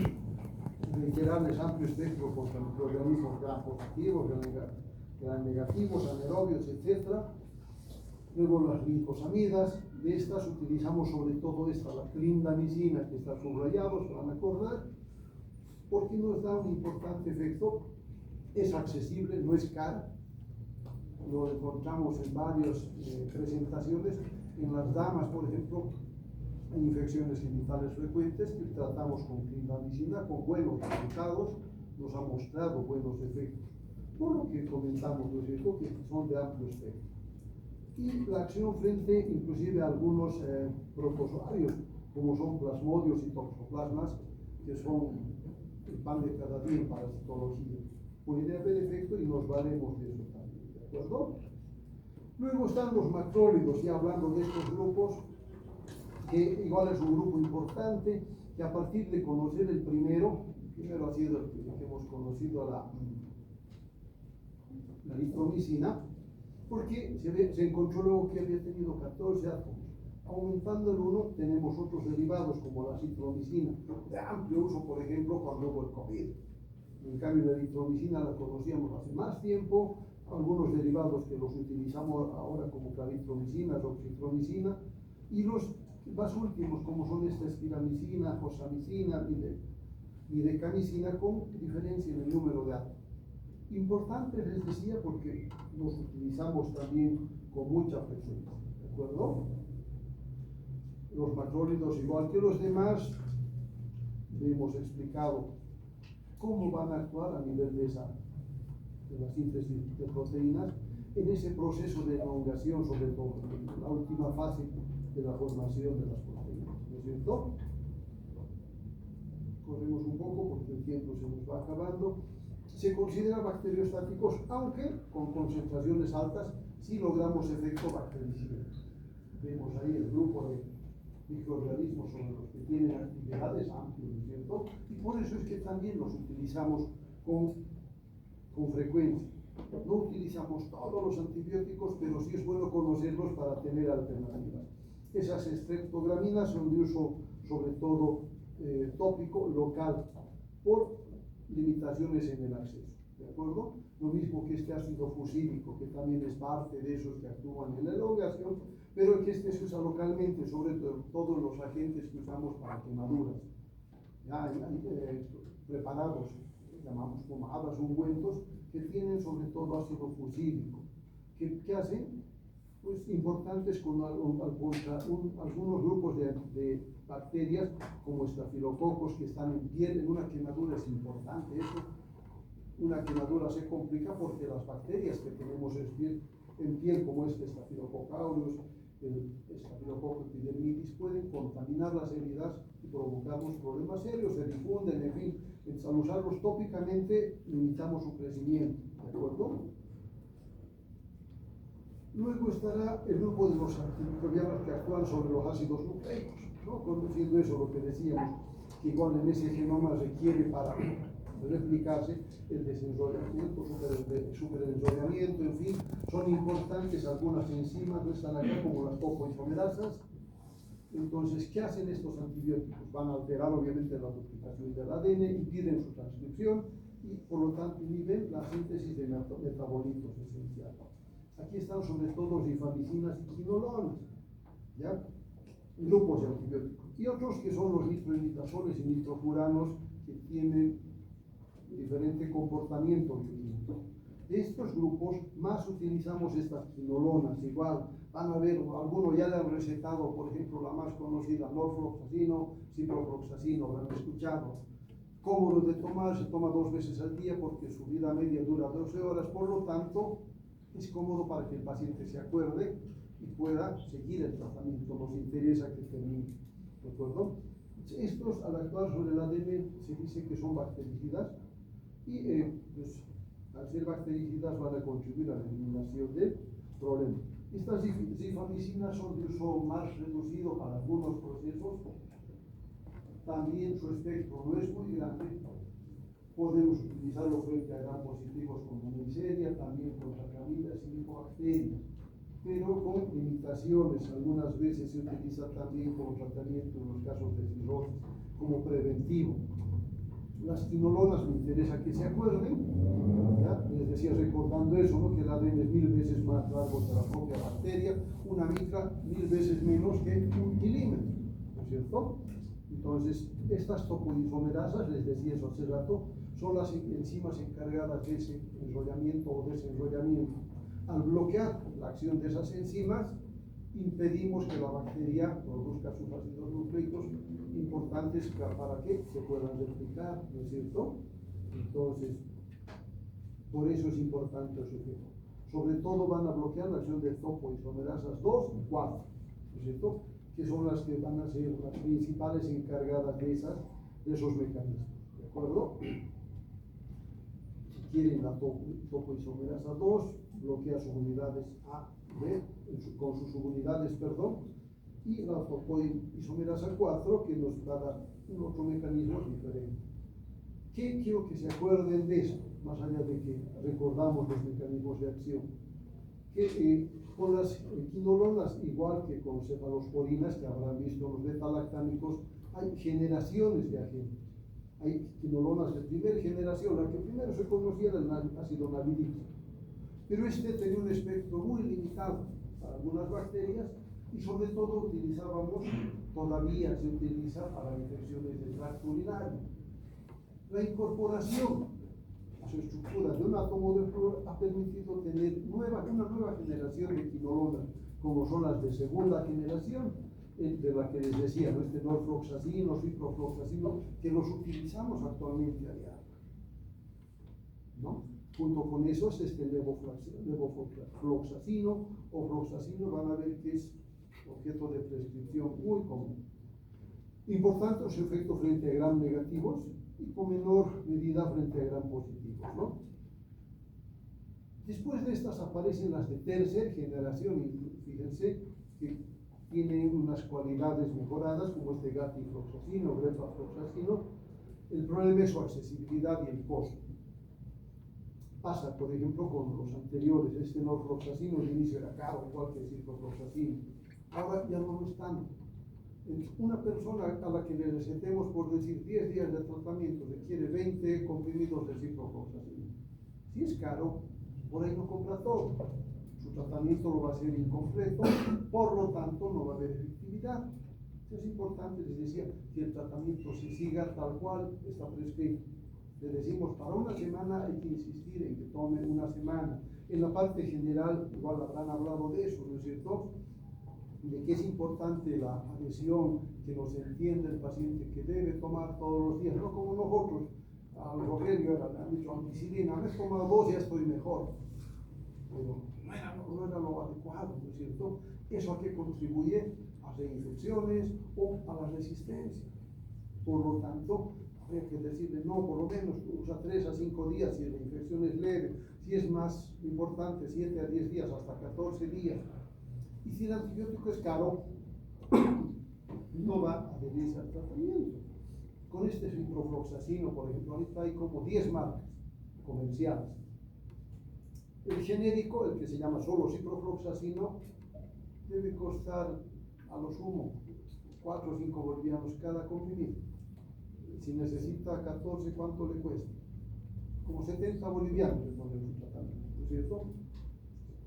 Reiterables amplio espectro contra microorganismos gran positivos, gran negativos, anaerobios, etc. Luego las glicosamidas, de estas utilizamos sobre todo esta, la clindamicina, que está subrayado, se van a acordar, porque nos da un importante efecto, es accesible, no es cara, lo encontramos en varias presentaciones. En las damas, por ejemplo, hay infecciones genitales frecuentes que tratamos con clindamicina con buenos resultados, nos ha mostrado buenos efectos, por lo que comentamos, ¿no es cierto?, que son de amplio espectro. Y la acción frente inclusive a algunos protozoarios, como son plasmodios y toxoplasmas, que son el pan de cada día en parasitología. Puede haber efecto y nos valemos de eso también, ¿de acuerdo? Luego están los macrólidos, ya hablando de estos grupos, que igual es un grupo importante, que a partir de conocer el primero ha sido el que hemos conocido la eritromicina, porque se encontró luego que había tenido 14 átomos. Aumentando el 1, tenemos otros derivados como la citromicina, de amplio uso, por ejemplo, cuando hubo el COVID. En cambio, la eritromicina la conocíamos hace más tiempo, algunos derivados que los utilizamos ahora como claritromicina, oxitromicina, y los más últimos, como son esta espiramicina, josamicina, midecamicina, con diferencia en el número de átomos. Importante, les decía, porque los utilizamos también con mucha frecuencia, ¿de acuerdo? Los macrólidos, igual que los demás, hemos explicado cómo van a actuar a nivel de la síntesis de proteínas en ese proceso de elongación, sobre todo en la última fase de la formación de las proteínas, ¿no es cierto? Corremos un poco porque el tiempo se nos va acabando. Se consideran bacteriostáticos, aunque con concentraciones altas sí logramos efecto bactericida. Vemos ahí el grupo de microorganismos sobre los que tienen actividades amplias, ¿no es cierto? Y por eso es que también los utilizamos con frecuencia. No utilizamos todos los antibióticos, pero sí es bueno conocerlos para tener alternativas. Esas estreptograminas son de uso sobre todo tópico, local, por limitaciones en el acceso, ¿de acuerdo? Lo mismo que este ácido fusílico, que también es parte de esos que actúan en la elongación, pero que este se usa localmente, sobre todo en los agentes que usamos para quemaduras. Ya hay preparados, llamamos pomadas, ungüentos, que tienen sobre todo ácido fusílico. ¿Qué hacen? Pues importantes con algunos grupos de bacterias, como estafilococos, que están en piel. En una quemadura es importante eso. Una quemadura se complica porque las bacterias que tenemos en piel, como este Staphylococcus aureus, el Staphylococcus epidermidis, pueden contaminar las heridas y provocarnos problemas serios, se difunden, en fin. Al usarlos tópicamente limitamos su crecimiento, ¿de acuerdo? Luego estará el grupo de los antimicrobianos que actúan sobre los ácidos nucleicos, ¿no? Conociendo eso, lo que decíamos, que igual en ese genoma requiere para replicarse el desensoriamiento, superensoriamiento, en fin, son importantes algunas enzimas, no están acá, como las topoisomerasas. Entonces, ¿qué hacen estos antibióticos? Van a alterar obviamente la duplicación del ADN, impiden su transcripción y por lo tanto inhiben la síntesis de metabolitos esenciales. Aquí están sobre todo rifamicinas y quinolonas, ¿ya? Grupos de antibióticos. Y otros que son los nitroimidazoles y nitrofuranos, que tienen diferente comportamiento bioquímico. De estos grupos más utilizamos estas quinolonas, igual van a ver, algunos ya le han recetado, por ejemplo, la más conocida, norfloxacino, ciprofloxacino, lo han escuchado. Cómodo de tomar, se toma 2 veces al día porque su vida media dura 12 horas, por lo tanto, es cómodo para que el paciente se acuerde y pueda seguir el tratamiento, nos interesa que termine, ¿de acuerdo? Estos, al actuar sobre el ADN, se dice que son bactericidas y pues, al ser bactericidas van a contribuir a la eliminación del problema. Estas rifamicinas son de uso más reducido para algunos procesos, también su espectro no es muy grande, podemos utilizarlo frente a gram positivos como Neisseria, también contra bacterias, pero con limitaciones. Algunas veces se utiliza también como tratamiento en los casos de cirrosis, como preventivo. Las quinolonas me interesa que se acuerden, ¿ya? Les decía recordando eso, ¿no? Que el ADN es 1000 veces más largo que la propia bacteria, una micra 1000 veces menos que 1 milímetro, ¿no es cierto? Entonces, estas topoisomerasas, les decía eso hace rato, son las enzimas encargadas de ese enrollamiento o desenrollamiento. Al bloquear la acción de esas enzimas, impedimos que la bacteria produzca sus ácidos nucleicos importantes para que se puedan replicar, ¿no es cierto? Entonces, por eso es importante el sujeto. Sobre todo van a bloquear la acción de topoisomerasas 2 y 4, ¿no es cierto? Que son las que van a ser las principales encargadas de esos mecanismos, ¿de acuerdo? Si quieren la topoisomerasa 2, bloquea sus unidades A, B, con sus subunidades, y la topoisomerasa 4 que nos va a dar un otro mecanismo diferente. ¿Qué quiero que se acuerden de esto? Más allá de que recordamos los mecanismos de acción. Que con las quinolonas, igual que con cefalosporinas, que habrán visto los beta-lactámicos, hay generaciones de agentes. Hay quinolonas de primera generación, la que primero se conocía era el ácido navidídico. Pero este tenía un espectro muy limitado para algunas bacterias y sobre todo todavía se utiliza para infecciones de tracto urinario. La incorporación a su estructura de un átomo de flúor ha permitido tener una nueva generación de quinolonas, como son las de segunda generación, de la que les decía, ¿no? Este norfloxacino, ciprofloxacino, que los utilizamos actualmente a diario, ¿no? Junto con esos, levofloxacino o floxacino, van a ver que es objeto de prescripción muy común. Importante su efecto frente a gram negativos y con menor medida frente a gram positivos, ¿no? Después de estas aparecen las de tercera generación, y fíjense que tienen unas cualidades mejoradas, como este gatifloxacino, grepafloxacino. El problema es su accesibilidad y el costo. Pasa, por ejemplo, con los anteriores. Este norfloxacino al inicio era caro, igual que el ciprofloxacino. Ahora ya no lo están. Una persona a la que le recetemos, por decir, 10 días de tratamiento, requiere 20 comprimidos de ciprofloxacino. Si es caro, por ahí no compra todo. Su tratamiento lo va a hacer incompleto, por lo tanto no va a haber efectividad. Es importante, les decía, que el tratamiento se siga tal cual está prescrito. Le decimos, para una semana hay que insistir en que tome una semana. En la parte general, igual habrán hablado de eso, ¿no es cierto? De que es importante la adhesión, que nos entiende el paciente, que debe tomar todos los días, no como nosotros. A Rogelio le han dicho ampicilina, me he tomado 2 y ya estoy mejor. Pero no era lo adecuado, ¿no es cierto? ¿Eso a qué contribuye? A reinfecciones o a la resistencia. Por lo tanto, hay que decirle, no, por lo menos usa 3 a 5 días si la infección es leve, si es más importante, 7 a 10 días, hasta 14 días. Y si el antibiótico es caro, no va a adherirse al tratamiento. Con este ciprofloxacino, por ejemplo, ahorita hay como 10 marcas comerciales. El genérico, el que se llama solo ciprofloxacino, debe costar a lo sumo 4 o 5 bolivianos cada comprimido. Si necesita 14, ¿cuánto le cuesta? Como 70 bolivianos le ponen su tratamiento, ¿no es cierto?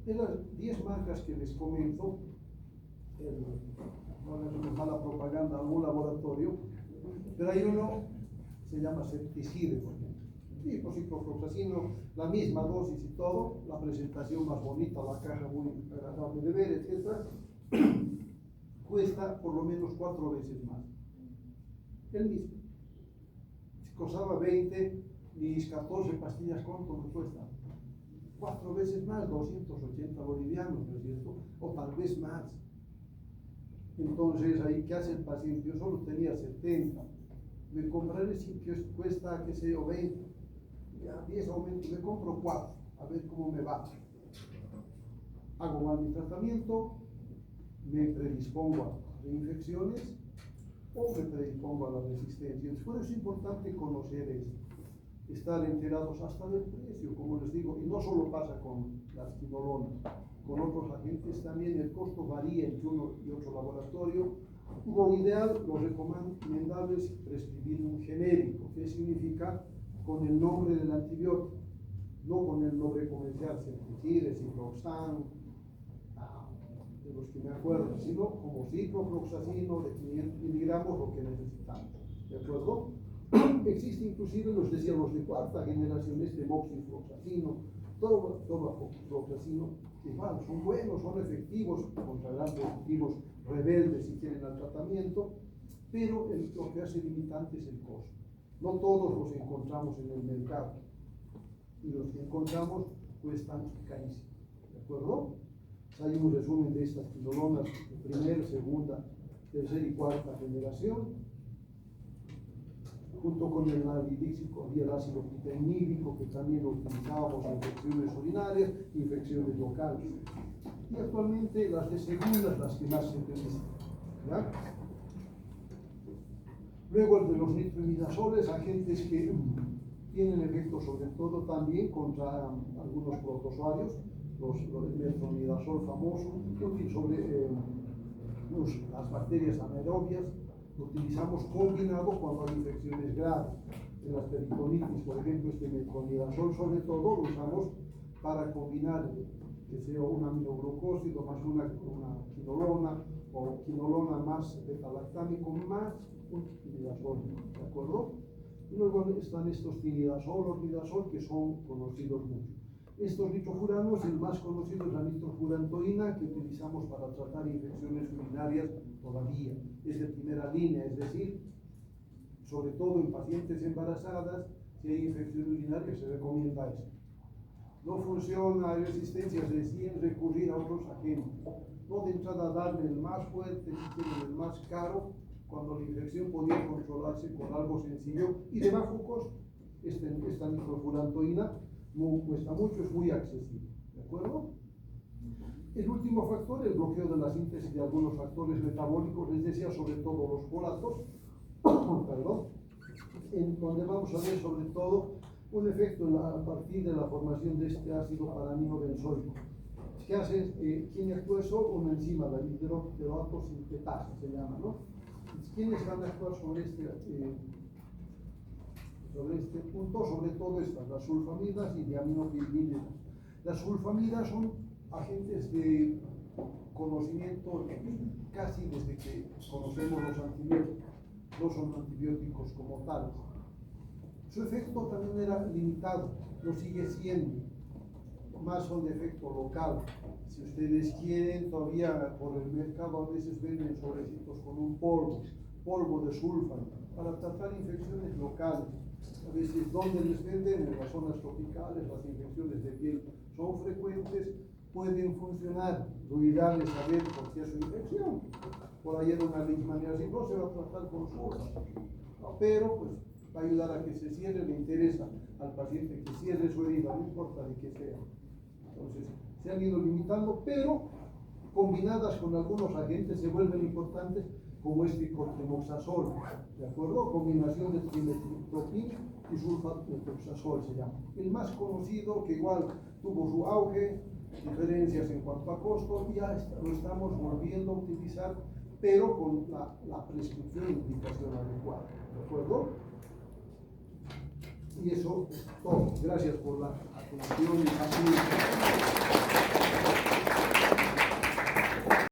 De las 10 marcas que les comento, no es una mala propaganda a algún laboratorio, pero hay uno, se llama Septicide, por ejemplo. Y por ciprofloxacino, la misma dosis y todo, la presentación más bonita, la caja muy agradable de ver, etc. Cuesta por lo menos 4 veces más. El mismo. Si costaba 20, mis 14 pastillas, ¿cuánto me cuesta? 4 veces más, 280 bolivianos, ¿no es cierto? O tal vez más. Entonces, ahí, ¿qué hace el paciente? Yo solo tenía 70. Me compraré si cuesta, qué sé yo, 20. Ya 10 aumentos, me compro 4, a ver cómo me va. Hago mal mi tratamiento, me predispongo a infecciones o me predispongo a la resistencia. Entonces, por eso es importante conocer esto. estar enterados hasta del precio, como les digo, y no solo pasa con las quinolonas, con otros agentes también el costo varía entre uno y otro laboratorio. Lo ideal, lo recomendable es prescribir un genérico, que significa con el nombre del antibiótico, no con el nombre comercial, Ceftriaxone, Ciproxan, de los que me acuerdo, sino como ciprofloxacino de 500 miligramos, lo que necesitamos, ¿de acuerdo? Existe inclusive, los decía, los de cuarta generación, moxifloxacino, torvafloxacino, que igual son buenos, son efectivos contra grandes efectivos rebeldes si quieren al tratamiento, pero lo que hace limitante es el costo. No todos los encontramos en el mercado, y los que encontramos cuestan carísimo, ¿de acuerdo? Hay un resumen de estas quinolonas de primera, segunda, tercera y cuarta generación. Junto con el nalidíxico había el ácido pitaínílico, que también lo utilizábamos en infecciones urinarias, infecciones locales. Y actualmente las de segundas, las que más se utilizan, ¿ya? Luego el de los nitroimidazoles, agentes que tienen efecto sobre todo también contra algunos protozoarios, los metronidazol famoso, útil sobre las bacterias anaerobias. Lo utilizamos combinado cuando hay infecciones graves. En las peritonitis, por ejemplo, este metronidazol sobre todo lo usamos para combinar que sea un aminoglucósido más una quinolona o quinolona más beta-lactámico más un tinidazol, ¿de acuerdo? Y luego están estos tinidazol o nidazol que son conocidos mucho. Estos nitrofuranos, el más conocido es la nitrofurantoína, que utilizamos para tratar infecciones urinarias todavía. Es de primera línea, es decir, sobre todo en pacientes embarazadas, si hay infección urinaria se recomienda esto. No funciona, hay resistencias, deciden recurrir a otros agentes. No de entrada darle el más fuerte, si quieren el más caro, cuando la infección podía controlarse con algo sencillo y de bajo costo. Esta nitrofurantoína no cuesta mucho, es muy accesible, ¿de acuerdo? El último factor, el bloqueo de la síntesis de algunos factores metabólicos, les decía sobre todo los folatos, perdón, en donde vamos a ver sobre todo un efecto a partir de la formación de este ácido paraninobenzoico. ¿Qué hace? ¿Quién actúa eso? Una enzima, la hidroxiato sintetasa se llama, ¿no? ¿Quiénes van a actuar sobre este punto? Sobre todo estas, las sulfamidas y diaminopiridinas. Las sulfamidas son agentes de conocimiento casi desde que conocemos los antibióticos, no son antibióticos como tales. Su efecto también era limitado, lo sigue siendo, más son de efecto local. Si ustedes quieren, todavía por el mercado a veces venden sobrecitos con un polvo de sulfano, para tratar infecciones locales. A veces donde les venden, en las zonas tropicales, las infecciones de piel son frecuentes, pueden funcionar. Lo ideal es saber por qué es su infección. Por ahí era una leishmaniasis, no se va a tratar con sulfa, ¿no? Pero pues va a ayudar a que se cierre, le interesa al paciente que cierre su herida, no importa de qué sea. Entonces, se han ido limitando, pero combinadas con algunos agentes se vuelven importantes, como este cortemoxazol, ¿de acuerdo? Combinación de trimethyltropin y sulfamethoxazol se llama. El más conocido, que igual tuvo su auge, diferencias en cuanto a costo, y ya lo estamos volviendo a utilizar, pero con la prescripción e indicación adecuada, ¿de acuerdo? Y eso es todo. Gracias por la atención y paciencia.